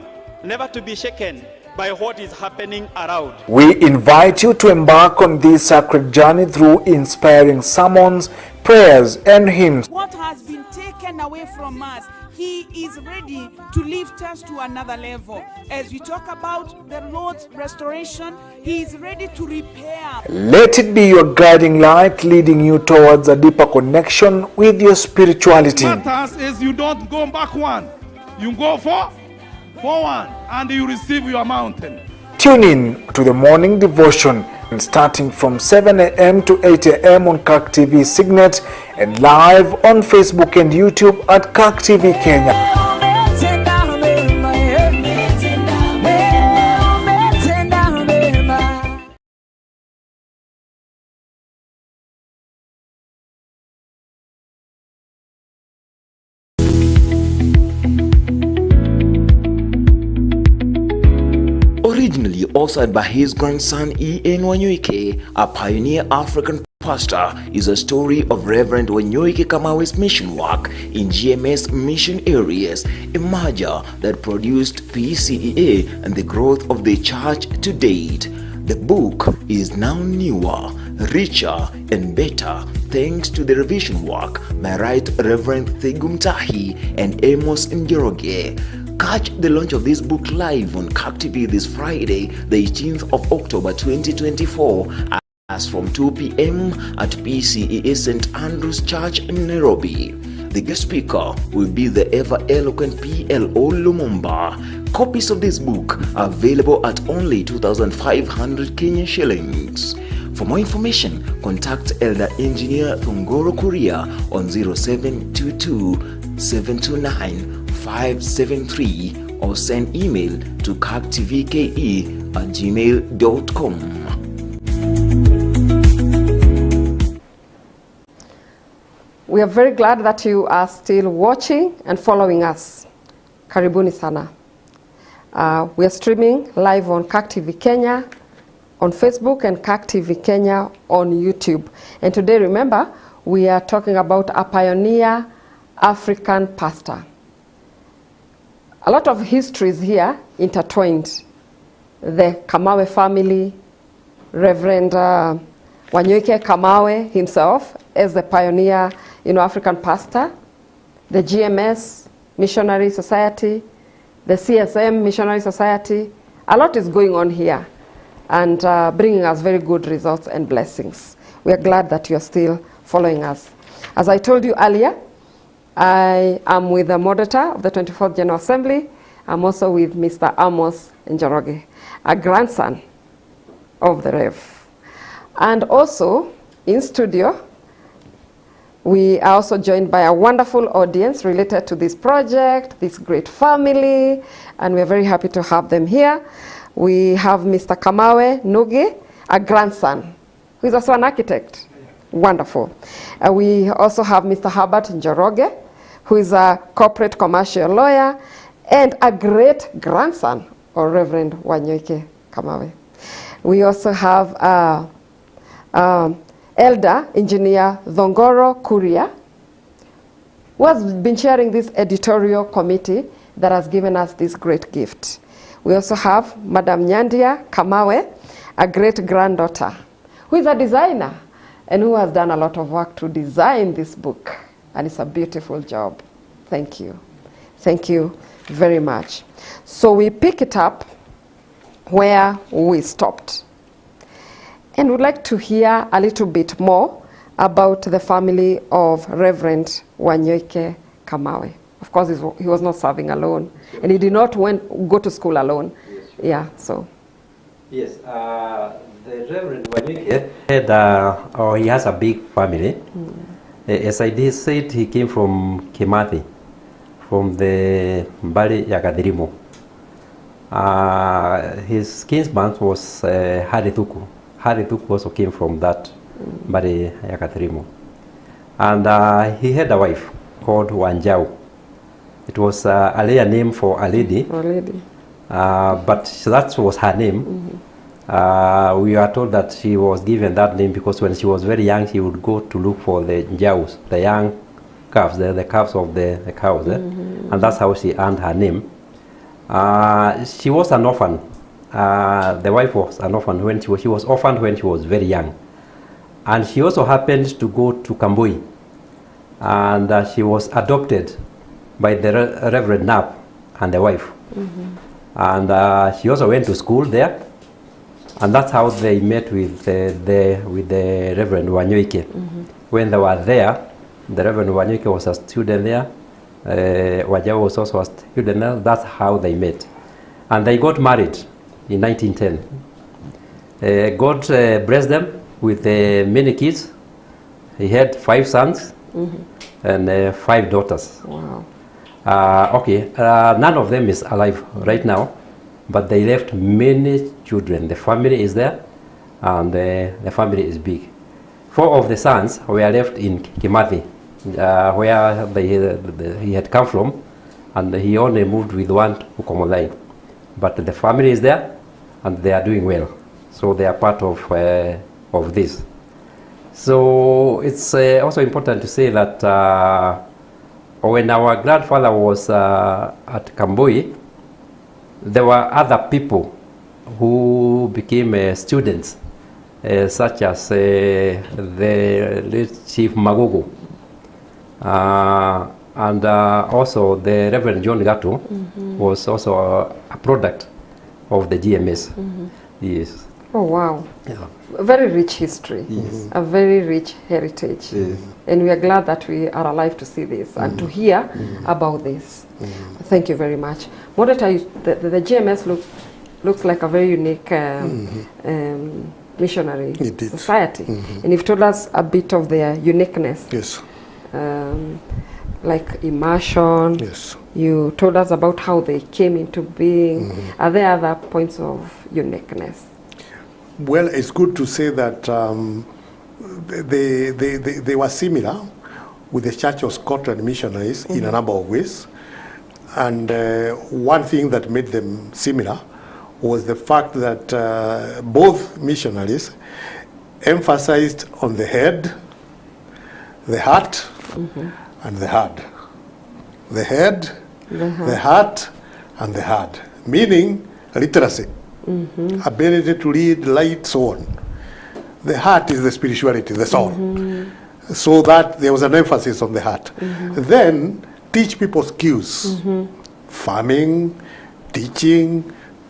[SPEAKER 6] never to be shaken by what is happening around.
[SPEAKER 5] We invite you to embark on this sacred journey through inspiring sermons, prayers, and hymns.
[SPEAKER 7] What has been taken away from us, He is ready to lift us to another level. As we talk about the Lord's restoration, He is ready to repair.
[SPEAKER 5] Let it be your guiding light, leading you towards a deeper connection with your spirituality.
[SPEAKER 8] What matters is you don't go back one, you go forward, and you receive your mountain.
[SPEAKER 5] Tune in to the morning devotion starting from 7 a.m. to 8 a.m. on CAC TV Signet and live on Facebook and YouTube at CAC TV Kenya.
[SPEAKER 1] Originally authored by his grandson E.N. Wanyoike, a pioneer African pastor, is a story of Reverend Wanyoike Kamawe's mission work in GMS mission areas, a merger that produced PCEA and the growth of the church to date. The book is now newer, richer, and better thanks to the revision work by Right Reverend Thigum Tahi and Amos Njoroge. Catch the launch of this book live on CAC TV this Friday, the 18th of October 2024, as from 2 p.m. at PCEA St. Andrew's Church in Nairobi. The guest speaker will be the ever-eloquent PLO Lumumba. Copies of this book are available at only 2,500 Kenyan shillings. For more information, contact Elder Engineer Thongoro Kuria on 0722 729 573 or send email to cactvke@gmail.com.
[SPEAKER 2] We are very glad that you are still watching and following us. Karibuni sana. We are streaming live on CAC TV Kenya on Facebook and CAC TV Kenya on YouTube. And today, remember, we are talking about a pioneer African pastor. A lot of histories here intertwined. The Kamawe family, Reverend Wanyoike Kamawe himself as the pioneer, African pastor, the GMS Missionary Society, the CSM Missionary Society. A lot is going on here and bringing us very good results and blessings. We are glad that you are still following us. As I told you earlier, I am with the moderator of the 24th General Assembly. I'm also with Mr. Amos Njoroge, a grandson of the Rev. And also in studio, We are also joined by a wonderful audience related to this project, this great family, and we're very happy to have them here. We have Mr. Kamawe Nuge, a grandson, who is also an architect. Wonderful. We also have Mr. Herbert Njoroge, who is a corporate commercial lawyer and a great grandson of Reverend Wanyoike Kamawe. We also have Elder Engineer Dhongoro Kuria, who has been chairing this editorial committee that has given us this great gift. We also have Madam Nyandia Kamawe, a great granddaughter, who is a designer and who has done a lot of work to design this book. And it's a beautiful job. Thank you. Thank you very much. So we pick it up where we stopped. And we'd like to hear a little bit more about the family of Reverend Wanyoike Kamawe. Of course, he was not serving alone, and he did not go to school alone. Yeah, so.
[SPEAKER 4] Yes, the Reverend Wanyoike had, he has a big family. As I did said, he came from Kimathi, from the Mbali Yakadirimo. His kinsman was Harithuku. Harithuku also came from that Mbali Yakadirimo. And he had a wife called Wanjau. It was a layer name for a lady.
[SPEAKER 2] A lady.
[SPEAKER 4] But that was her name. We are told that she was given that name because when she was very young, she would go to look for the jaus, the young calves, the calves of the cows, and that's how she earned her name. She was an orphan. The wife was an orphan when she was orphaned when she was very young, and she also happened to go to Kambui, and she was adopted by the Reverend Knapp and the wife, and she also went to school there. And that's how they met with the Reverend Wanyoike. When they were there, the Reverend Wanyoike was a student there. Wajau was also a student there. That's how they met. And they got married in 1910. God blessed them with many kids. He had 5 sons and 5 daughters.
[SPEAKER 2] Wow.
[SPEAKER 4] None of them is alive right now. But they left many children. The family is there, and the family is big. 4 of the sons were left in Kimathi, where he had come from, and he only moved with 1 to Komolai. But the family is there, and they are doing well. So they are part of this. So it's also important to say that when our grandfather was at Kambui, there were other people who became students, such as the late Chief Magogo, and also the Reverend John Gato was also a product of the GMS. Yes.
[SPEAKER 2] Oh, wow.
[SPEAKER 4] Yeah.
[SPEAKER 2] A very rich history, a very rich heritage. And we are glad that we are alive to see this and to hear about this. Thank you very much. Monitor, the GMS looks like a very unique missionary society. And you've told us a bit of their uniqueness.
[SPEAKER 3] Yes.
[SPEAKER 2] Like immersion.
[SPEAKER 3] Yes.
[SPEAKER 2] You told us about how they came into being. Are there other points of uniqueness?
[SPEAKER 3] Well, it's good to say that they were similar with the Church of Scotland missionaries in a number of ways. And one thing that made them similar was the fact that both missionaries emphasized on the head, the heart, and the heart. The head, the heart, and the heart. Meaning literacy. Ability to read, light, so on. The heart is the spirituality, the soul. So that there was an emphasis on the heart. Then teach people skills. Farming, teaching,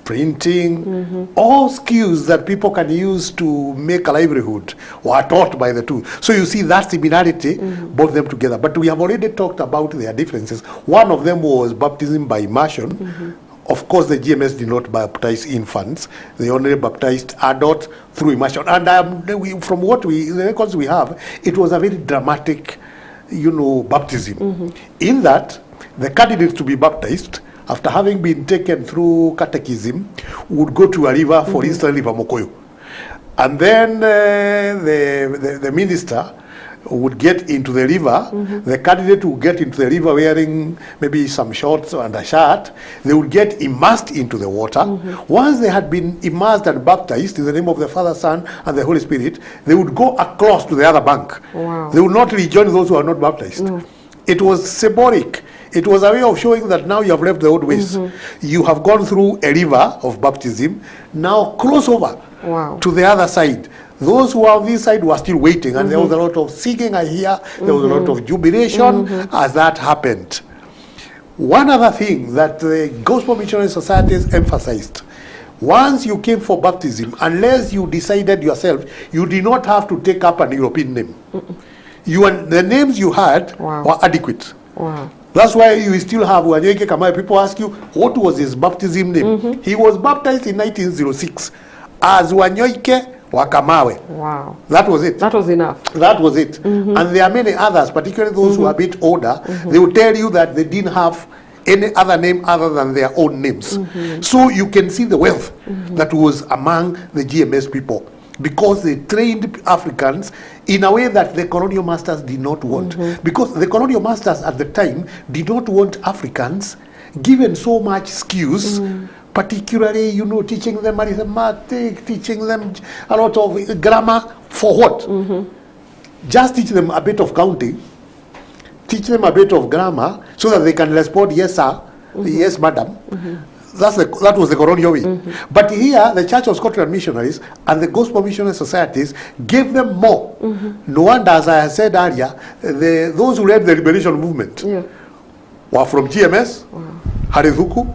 [SPEAKER 3] printing, all skills that people can use to make a livelihood were taught by the two. So you see that similarity brought them together. But we have already talked about their differences. One of them was baptism by immersion. Of course, the GMS did not baptize infants. They only baptized adults through immersion. And from what the records we have, it was a very dramatic baptism. In that, the candidates to be baptized, after having been taken through catechism, would go to a river, for instance, River Mokoyo. And then the minister would get into the river. The candidate would get into the river wearing maybe some shorts and a shirt. They would get immersed into the water. Once they had been immersed and baptized in the name of the Father, Son, and the Holy Spirit, they would go across to the other bank.
[SPEAKER 2] Wow.
[SPEAKER 3] They would not rejoin those who are not baptized. It was symbolic. It was a way of showing that now you have left the old ways. You have gone through a river of baptism. Now cross over to the other side. Those who are on this side were still waiting, and there was a lot of singing, I hear. There was a lot of jubilation as that happened. One other thing that the Gospel Missionary Societies emphasized: once you came for baptism, unless you decided yourself, you did not have to take up an European name. The names you had were adequate. That's why you still have Wanyoike Kamawe. People ask you, what was his baptism name? He was baptized in 1906 as Wanyoike Wakamawe.
[SPEAKER 2] Wow.
[SPEAKER 3] That was it.
[SPEAKER 2] That was enough.
[SPEAKER 3] That was it. And there are many others, particularly those who are a bit older. They will tell you that they didn't have any other name other than their own names. So you can see the wealth that was among the GMS people, because they trained Africans in a way that the colonial masters did not want. Because the colonial masters at the time did not want Africans given so much skills, particularly, teaching them arithmetic, teaching them a lot of grammar. For what? Just teach them a bit of counting, teach them a bit of grammar, so that they can respond, yes, sir, yes, madam. That was the colonial way. But here, the Church of Scotland missionaries and the Gospel Missionary Societies gave them more. No wonder, as I said earlier, those who led the liberation movement were from GMS, Harithuku,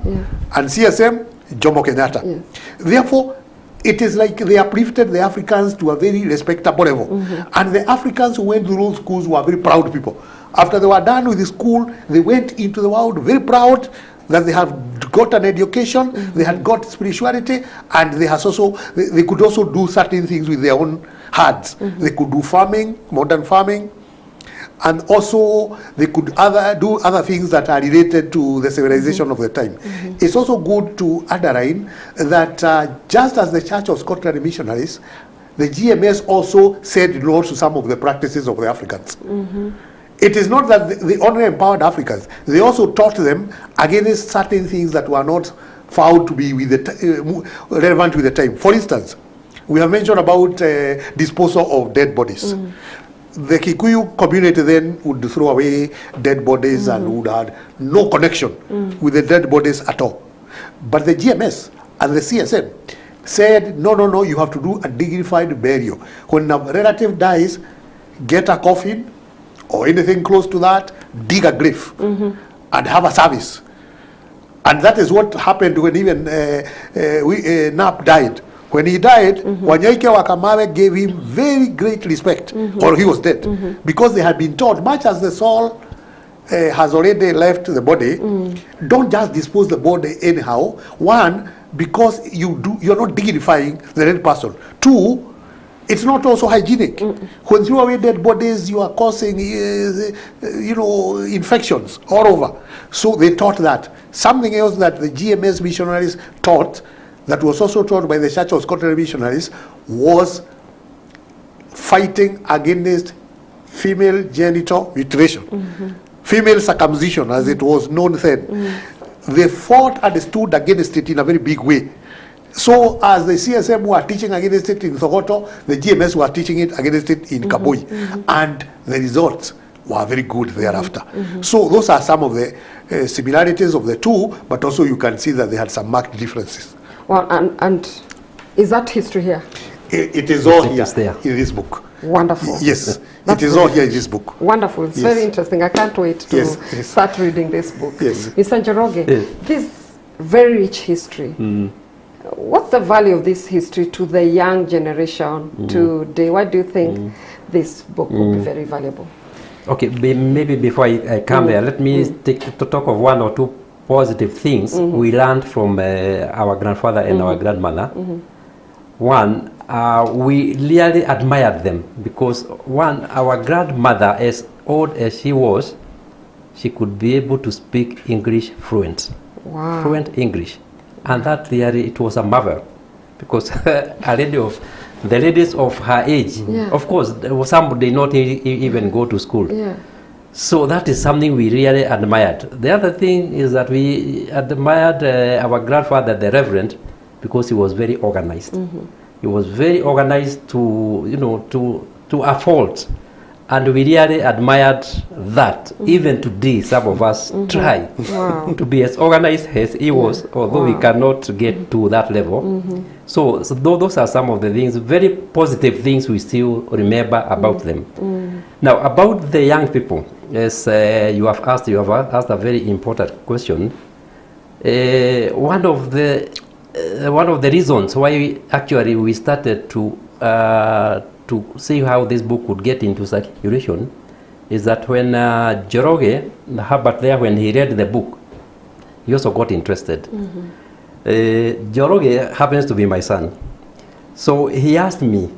[SPEAKER 3] and CSM, Jomo Kenyatta. Therefore, it is like they uplifted the Africans to a very respectable level. And the Africans who went through those schools were very proud people. After they were done with the school, they went into the world very proud that they have got an education, they had got spirituality, and they could also do certain things with their own hands. They could do farming, modern farming, and also they could do other things that are related to the civilization of the time. It's also good to underline that just as the Church of Scotland missionaries, the GMS also said no to some of the practices of the Africans. It is not that they only empowered Africans. They also taught them against certain things that were not found to be relevant with the time. For instance, we have mentioned about disposal of dead bodies. The Kikuyu community then would throw away dead bodies and would have no connection with the dead bodies at all. But the GMS and the CSM said, no, you have to do a dignified burial. When a relative dies, get a coffin or anything close to that, dig a grave and have a service. And that is what happened when even Nap died. When he died, Wanyoike Wakamawe gave him very great respect, or he was dead, because they had been taught, much as the soul has already left the body, don't just dispose the body anyhow. One, because you're not dignifying the dead person. Two, it's not also hygienic. When you throw away dead bodies, you are causing, infections all over. So they taught that. Something else that the GMS missionaries taught, that was also taught by the Church of Scotland missionaries, was fighting against female genital mutilation, female circumcision, as it was known then. They fought and stood against it in a very big way. So as the CSM were teaching against it in Sokoto, the GMS were teaching it against it in Kabui. And the results were very good thereafter. So those are some of the similarities of the two, but also you can see that they had some marked differences.
[SPEAKER 2] Well, and is that history here?
[SPEAKER 3] It is all here in this book.
[SPEAKER 2] Wonderful.
[SPEAKER 3] Yes, it is all here in this book.
[SPEAKER 2] Wonderful. It's very interesting. I can't wait to start reading this book. Mr. Njoroge, this very rich history. What's the value of this history to the young generation today? Why do you think this book will be very valuable?
[SPEAKER 4] Okay, maybe before I come there, let me talk of one or two positive things we learned from our grandfather and our grandmother. One, we really admired them, because one, our grandmother, as old as she was, she could be able to speak English fluent.
[SPEAKER 2] Wow.
[SPEAKER 4] Fluent English. And that really, it was a marvel. Because the ladies of her age, of course, some did not even go to school.
[SPEAKER 2] Yeah.
[SPEAKER 4] So that is something we really admired. The other thing is that we admired our grandfather, the Reverend, because he was very organized. He was very organized to a fault. And we really admired that. Even today, some of us try to be as organized as he was, although we cannot get to that level. So those are some of the things, very positive things we still remember about them. Now, about the young people, as you have asked a very important question. One of the reasons why actually we started to see how this book would get into circulation is that when Joroge, Herbert there, when he read the book, he also got interested. Joroge happens to be my son. So he asked me,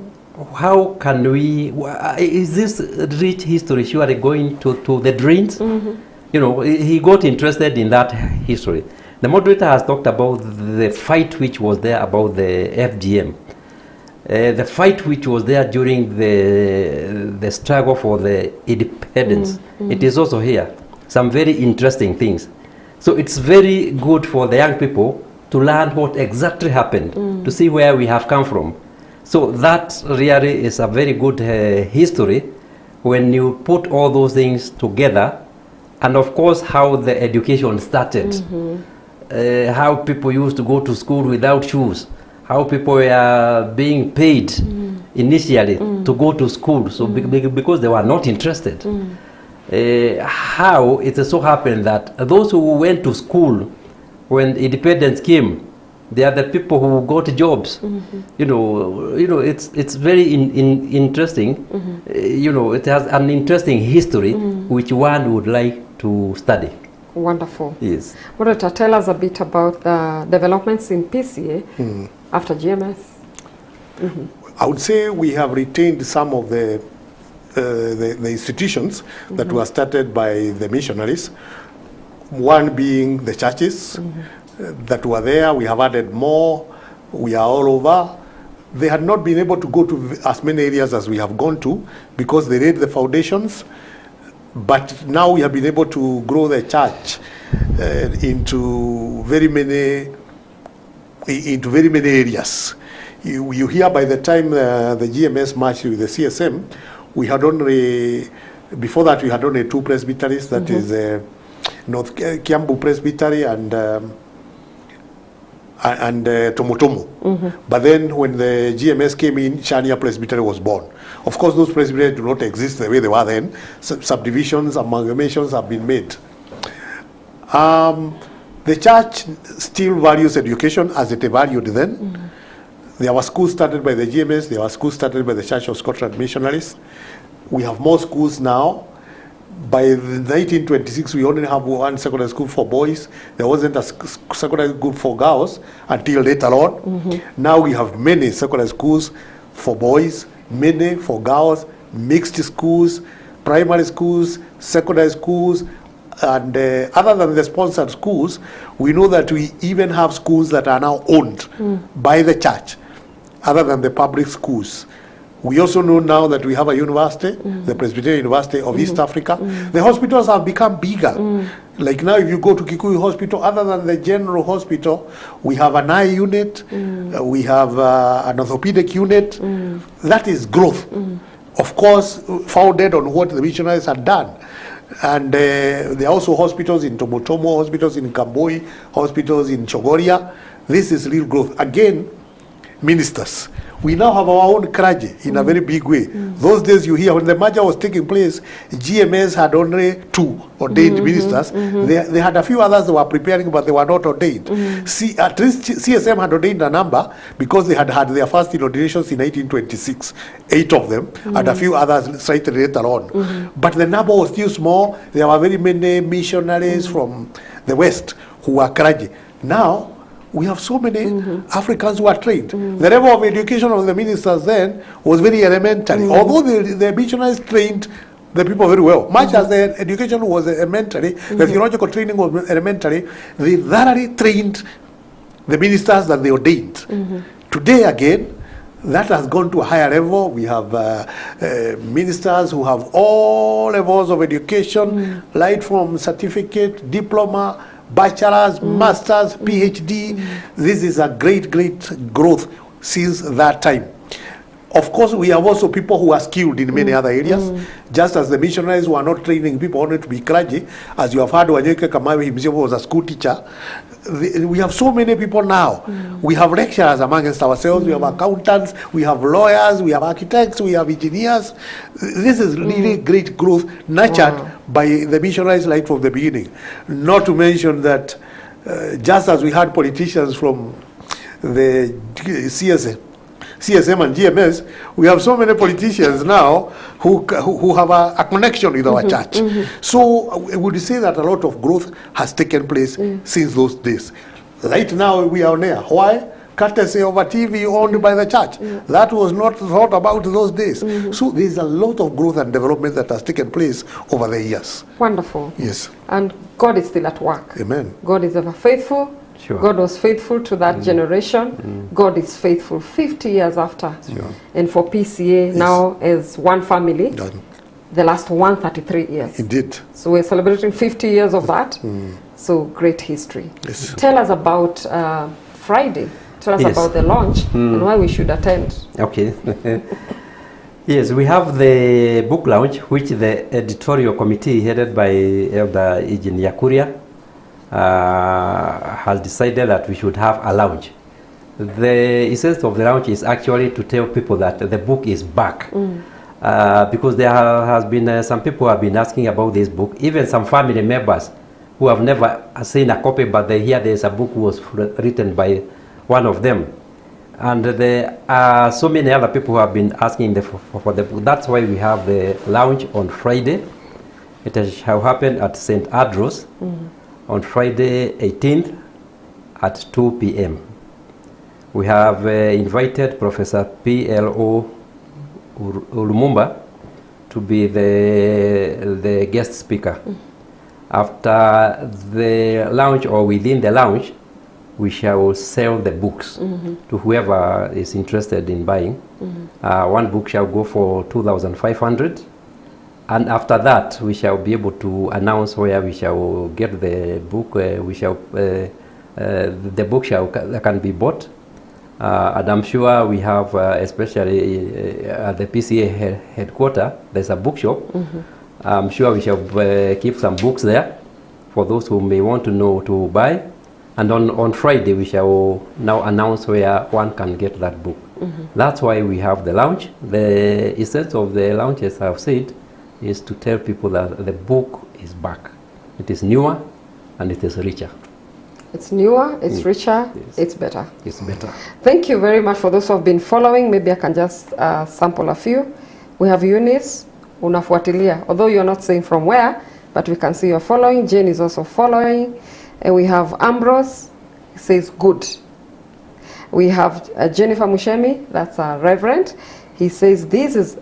[SPEAKER 4] how can we, is this rich history surely going to the drains? He got interested in that history. The moderator has talked about the fight which was there about the FGM. The fight which was there during the struggle for the independence. It is also here. Some very interesting things. So it's very good for the young people to learn what exactly happened, to see where we have come from. So that really is a very good history when you put all those things together, and of course how the education started, how people used to go to school without shoes, how people were being paid initially to go to school, so because they were not interested. How it so happened that those who went to school when independence came, they are the people who got jobs. It's very interesting. It has an interesting history which one would like to study.
[SPEAKER 2] Wonderful.
[SPEAKER 4] Yes.
[SPEAKER 2] Moderator, tell us a bit about the developments in PCA after GMS.
[SPEAKER 3] I would say we have retained some of the institutions that were started by the missionaries. One being the churches that were there. We have added more. We are all over. They had not been able to go to as many areas as we have gone to because they laid the foundations. But now we have been able to grow the church into very many areas. You hear by the time the GMS marched with the CSM, we had only, before that we had only two presbyteries, that is North Kiambu Presbytery and Tomotomo. But then when the GMS came in, Shania Presbytery was born. Of course, those presbyteries do not exist the way they were then. Subdivisions, amalgamations have been made. The church still values education as it valued then. There were schools started by the GMS, there were schools started by the Church of Scotland Missionaries. We have more schools now. By 1926, we only have one secondary school for boys. There wasn't a secondary school for girls until later on. Now we have many secondary schools for boys, many for girls, mixed schools, primary schools, secondary schools, and other than the sponsored schools, we know that we even have schools that are now owned by the church, other than the public schools. We also know now that we have a university, the Presbyterian University of East Africa. The hospitals have become bigger. Like now, if you go to Kikuyu Hospital, other than the general hospital, we have an eye unit, we have an orthopedic unit. That is growth. Of course, founded on what the missionaries had done. And there are also hospitals in Tomotomo, hospitals in Kamboi, hospitals in Chogoria. This is real growth. Again, ministers. We now have our own clergy in a very big way. Those days you hear, when the merger was taking place, GMS had only 2 ordained ministers. They had a few others that were preparing, but they were not ordained. At least CSM had ordained a number because they had had their first ordinations in 1926, 8 of them, and a few others slightly later on. But the number was still small. There were very many missionaries from the West who were clergy. Now, we have so many Africans who are trained. The level of education of the ministers then was very elementary. Although the missionaries trained the people very well. Much as the education was elementary, the theological training was elementary, they thoroughly trained the ministers that they ordained. Today again, that has gone to a higher level. We have ministers who have all levels of education, right from certificate, diploma, bachelor's, master's, PhD. This is a great, great growth since that time. Of course, we have also people who are skilled in many other areas, just as the missionaries who are not training people only to be clergy. As you have heard, Wanyeke Kamawe himself was a school teacher. We have so many people now. We have lecturers amongst ourselves, we have accountants, we have lawyers, we have architects, we have engineers. This is really great growth nurtured by the missionaries right from the beginning. Not to mention that just as we had politicians from the CSM and GMS, we have so many politicians now who have a connection with our church. So we would say that a lot of growth has taken place since those days. Right now we are on air. Why? Courtesy of a TV owned by the church. That was not thought about those days. So there's a lot of growth and development that has taken place over the years.
[SPEAKER 2] Wonderful.
[SPEAKER 3] Yes.
[SPEAKER 2] And God is still at work.
[SPEAKER 3] Amen.
[SPEAKER 2] God is ever faithful.
[SPEAKER 4] Sure.
[SPEAKER 2] God was faithful to that generation. God is faithful 50 years after.
[SPEAKER 4] Sure.
[SPEAKER 2] And for PCA now as one family,
[SPEAKER 3] Done.
[SPEAKER 2] the last 133 years.
[SPEAKER 3] Indeed.
[SPEAKER 2] So we're celebrating 50 years of that. So great history.
[SPEAKER 3] Yes.
[SPEAKER 2] Tell us about Friday. Tell us
[SPEAKER 4] Yes.
[SPEAKER 2] about the launch and why we should attend.
[SPEAKER 4] Okay. Yes, we have the book launch, which the editorial committee headed by Elder Eugene Yakuria has decided that we should have a launch. The essence of the launch is actually to tell people that the book is back. Because there has been some people who have been asking about this book, even some family members who have never seen a copy, but they hear there's a book was written by one of them. And there are so many other people who have been asking for the book. That's why we have the launch on Friday. It shall happen at St. Andrews on Friday 18th at 2 p.m. We have invited Professor P.L.O. Lumumba to be the guest speaker. After the launch or within the launch, we shall sell the books to whoever is interested in buying. One book shall go for 2,500. And after that, we shall be able to announce where we shall get the book. The book can be bought. And I'm sure we have, especially at the PCA headquarters, there's a bookshop. I'm sure we shall keep some books there for those who may want to know to buy. And on Friday, we shall now announce where one can get that book. That's why we have the launch. The essence of the launch, as I've said, is to tell people that the book is back. It is newer and it is richer.
[SPEAKER 2] It's newer, it's richer, it's better.
[SPEAKER 4] It's better.
[SPEAKER 2] Thank you very much for those who have been following. Maybe I can just sample a few. We have Eunice, unafuatilia. Although you're not saying from where, but we can see you're following. Jane is also following. And we have Ambrose, he says good. We have Jennifer Mushemi, that's a reverend. He says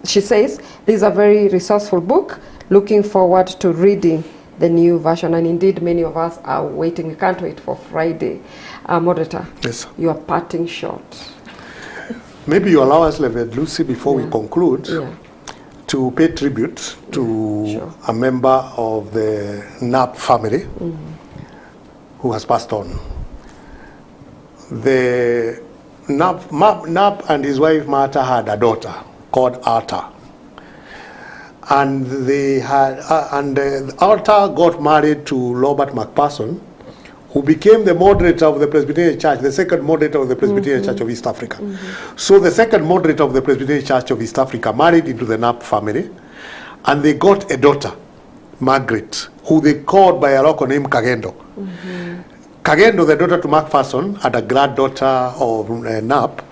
[SPEAKER 2] she says, this is a very resourceful book. Looking forward to reading the new version. And indeed, many of us are waiting. We can't wait for Friday. Moderator,
[SPEAKER 3] Yes.
[SPEAKER 2] you are parting short.
[SPEAKER 3] Maybe you allow us, Reverend Lucy, before we conclude,
[SPEAKER 2] Yeah.
[SPEAKER 3] to pay tribute to
[SPEAKER 2] Sure.
[SPEAKER 3] a member of the Knapp family who has passed on. The Knapp and his wife Martha had a daughter called Arta, and they had Arta got married to Robert McPherson, who became the moderator of the Presbyterian Church, the second moderator of the Presbyterian Church of East Africa. So the second moderator of the Presbyterian Church of East Africa married into the Knapp family, and they got a daughter, Margaret, who they called by a local name Kagendo. Kagendo, the daughter to McPherson, and a granddaughter of Knapp,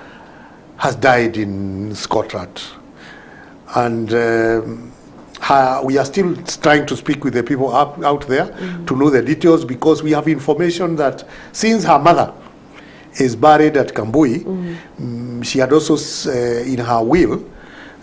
[SPEAKER 3] has died in Scotland. And we are still trying to speak with the people out there to know the details, because we have information that since her mother is buried at Kambui, she had also in her will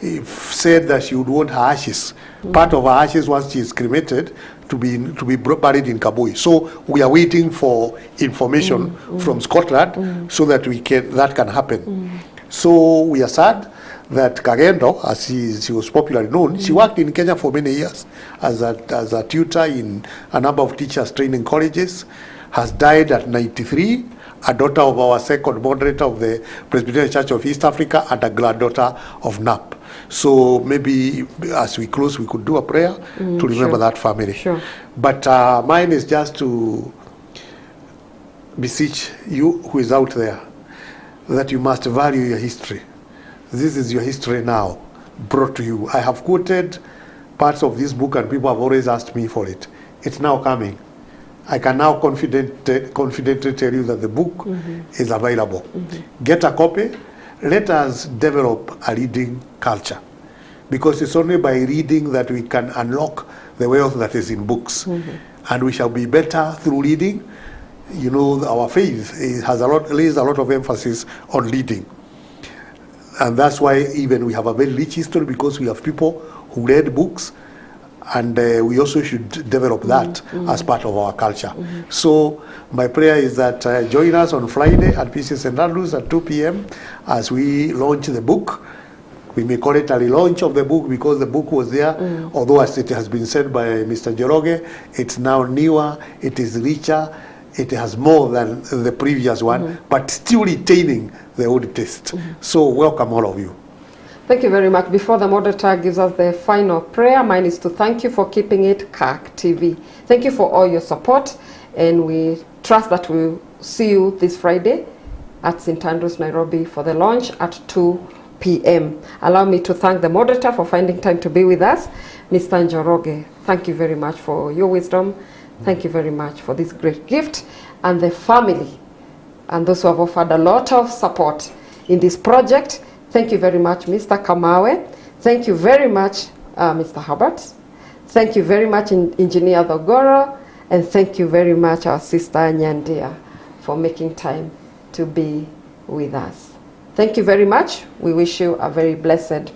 [SPEAKER 3] said that she would want her ashes, part of her ashes once she is cremated, to be buried in Kabui. So we are waiting for information from Scotland so that that can happen. So we are sad that Kagendo, as she was popularly known, she worked in Kenya for many years as a tutor in a number of teachers training colleges, has died at 93, a daughter of our second moderator of the Presbyterian Church of East Africa and a granddaughter of NAP. So maybe as we close, we could do a prayer to remember that family.
[SPEAKER 2] Sure.
[SPEAKER 3] But mine is just to beseech you who is out there that you must value your history. This is your history now, brought to you. I have quoted parts of this book and people have always asked me for it. It's now coming. I can now confidently tell you that the book is available. Get a copy. Let us develop a reading culture, because it's only by reading that we can unlock the wealth that is in books. And we shall be better through reading. You know, our faith lays a lot of emphasis on reading. And that's why even we have a very rich history, because we have people who read books, and we also should develop that as part of our culture. So my prayer is that join us on Friday at PC St. Andrews at 2 p.m. as we launch the book. We may call it a relaunch of the book because the book was there, although as it has been said by Mr. Njoroge, it's now newer, it is richer, it has more than the previous one, but still retaining the old taste. So welcome all of you.
[SPEAKER 2] Thank you very much. Before the moderator gives us the final prayer, mine is to thank you for keeping it CAC TV. Thank you for all your support, and we trust that we'll see you this Friday at St. Andrews, Nairobi for the launch at 2 p.m. Allow me to thank the moderator for finding time to be with us. Mr. Njoroge, thank you very much for your wisdom. Thank you very much for this great gift, and the family and those who have offered a lot of support in this project. Thank you very much, Mr. Kamawe. Thank you very much, Mr. Herbert. Thank you very much, Engineer Dhogoro. And thank you very much, our sister Nyandia, for making time to be with us. Thank you very much. We wish you a very blessed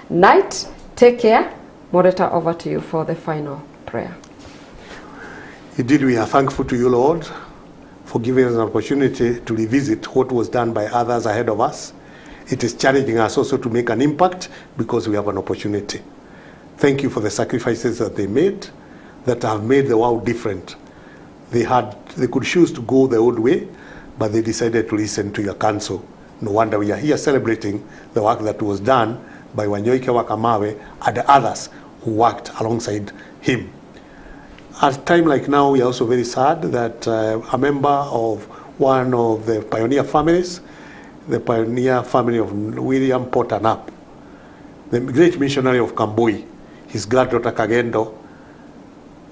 [SPEAKER 2] night. Take care. Moderator, over to you for the final prayer.
[SPEAKER 3] Indeed, we are thankful to you, Lord, for giving us an opportunity to revisit what was done by others ahead of us. It is challenging us also to make an impact because we have an opportunity. Thank you for the sacrifices that they made that have made the world different. They could choose to go the old way, but they decided to listen to your counsel. No wonder we are here celebrating the work that was done by Wanyoike Wakamawe and others who worked alongside him. At a time like now, we are also very sad that a member of one of the pioneer families, the pioneer family of William Porter Knapp, the great missionary of Kambui, his granddaughter Kagendo,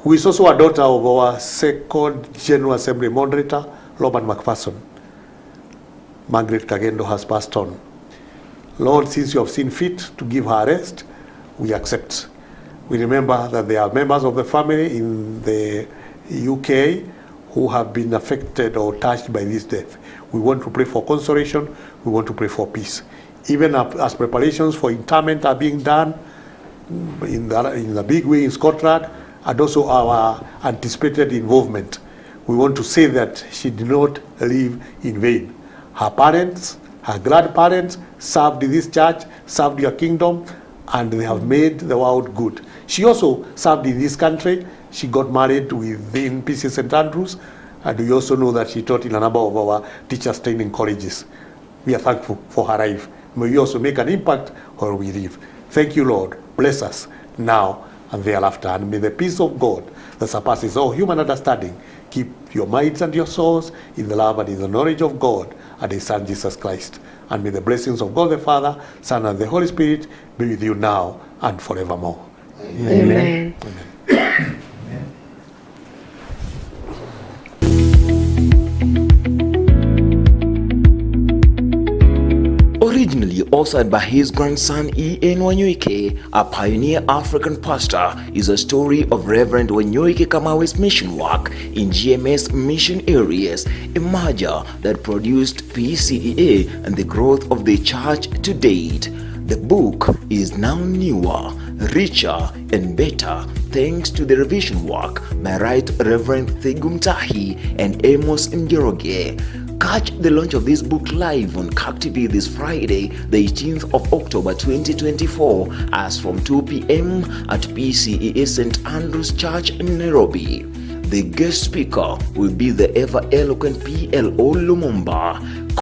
[SPEAKER 3] who is also a daughter of our second General Assembly moderator, Robert McPherson. Margaret Kagendo has passed on. Lord, since you have seen fit to give her rest, we accept. We remember that there are members of the family in the UK who have been affected or touched by this death. We want to pray for consolation. We want to pray for peace. Even as preparations for interment are being done in the big way in Scotland, and also our anticipated involvement, we want to say that she did not live in vain. Her parents, her grandparents served in this church, served your kingdom, and they have made the world good. She also served in this country. She got married within PC St. Andrews, and we also know that she taught in a number of our teachers training colleges. We are thankful for her life. May we also make an impact where we live. Thank you, Lord. Bless us now and thereafter. And may the peace of God that surpasses all human understanding keep your minds and your souls in the love and in the knowledge of God and His Son, Jesus Christ. And may the blessings of God the Father, Son, and the Holy Spirit be with you now and forevermore.
[SPEAKER 2] Amen.
[SPEAKER 3] Amen.
[SPEAKER 1] Originally authored by his grandson E.N. Wanyoike, a pioneer African pastor, is a story of Reverend Wanyoike Kamawe's mission work in GMS mission areas, a merger that produced PCEA and the growth of the church to date. The book is now newer, richer, and better thanks to the revision work by Right Reverend Thigum Tahi and Amos Njoroge. Catch the launch of this book live on CAC TV this Friday, the 18th of October 2024, as from 2 p.m. at PCEA St. Andrew's Church in Nairobi. The guest speaker will be the ever-eloquent PLO Lumumba.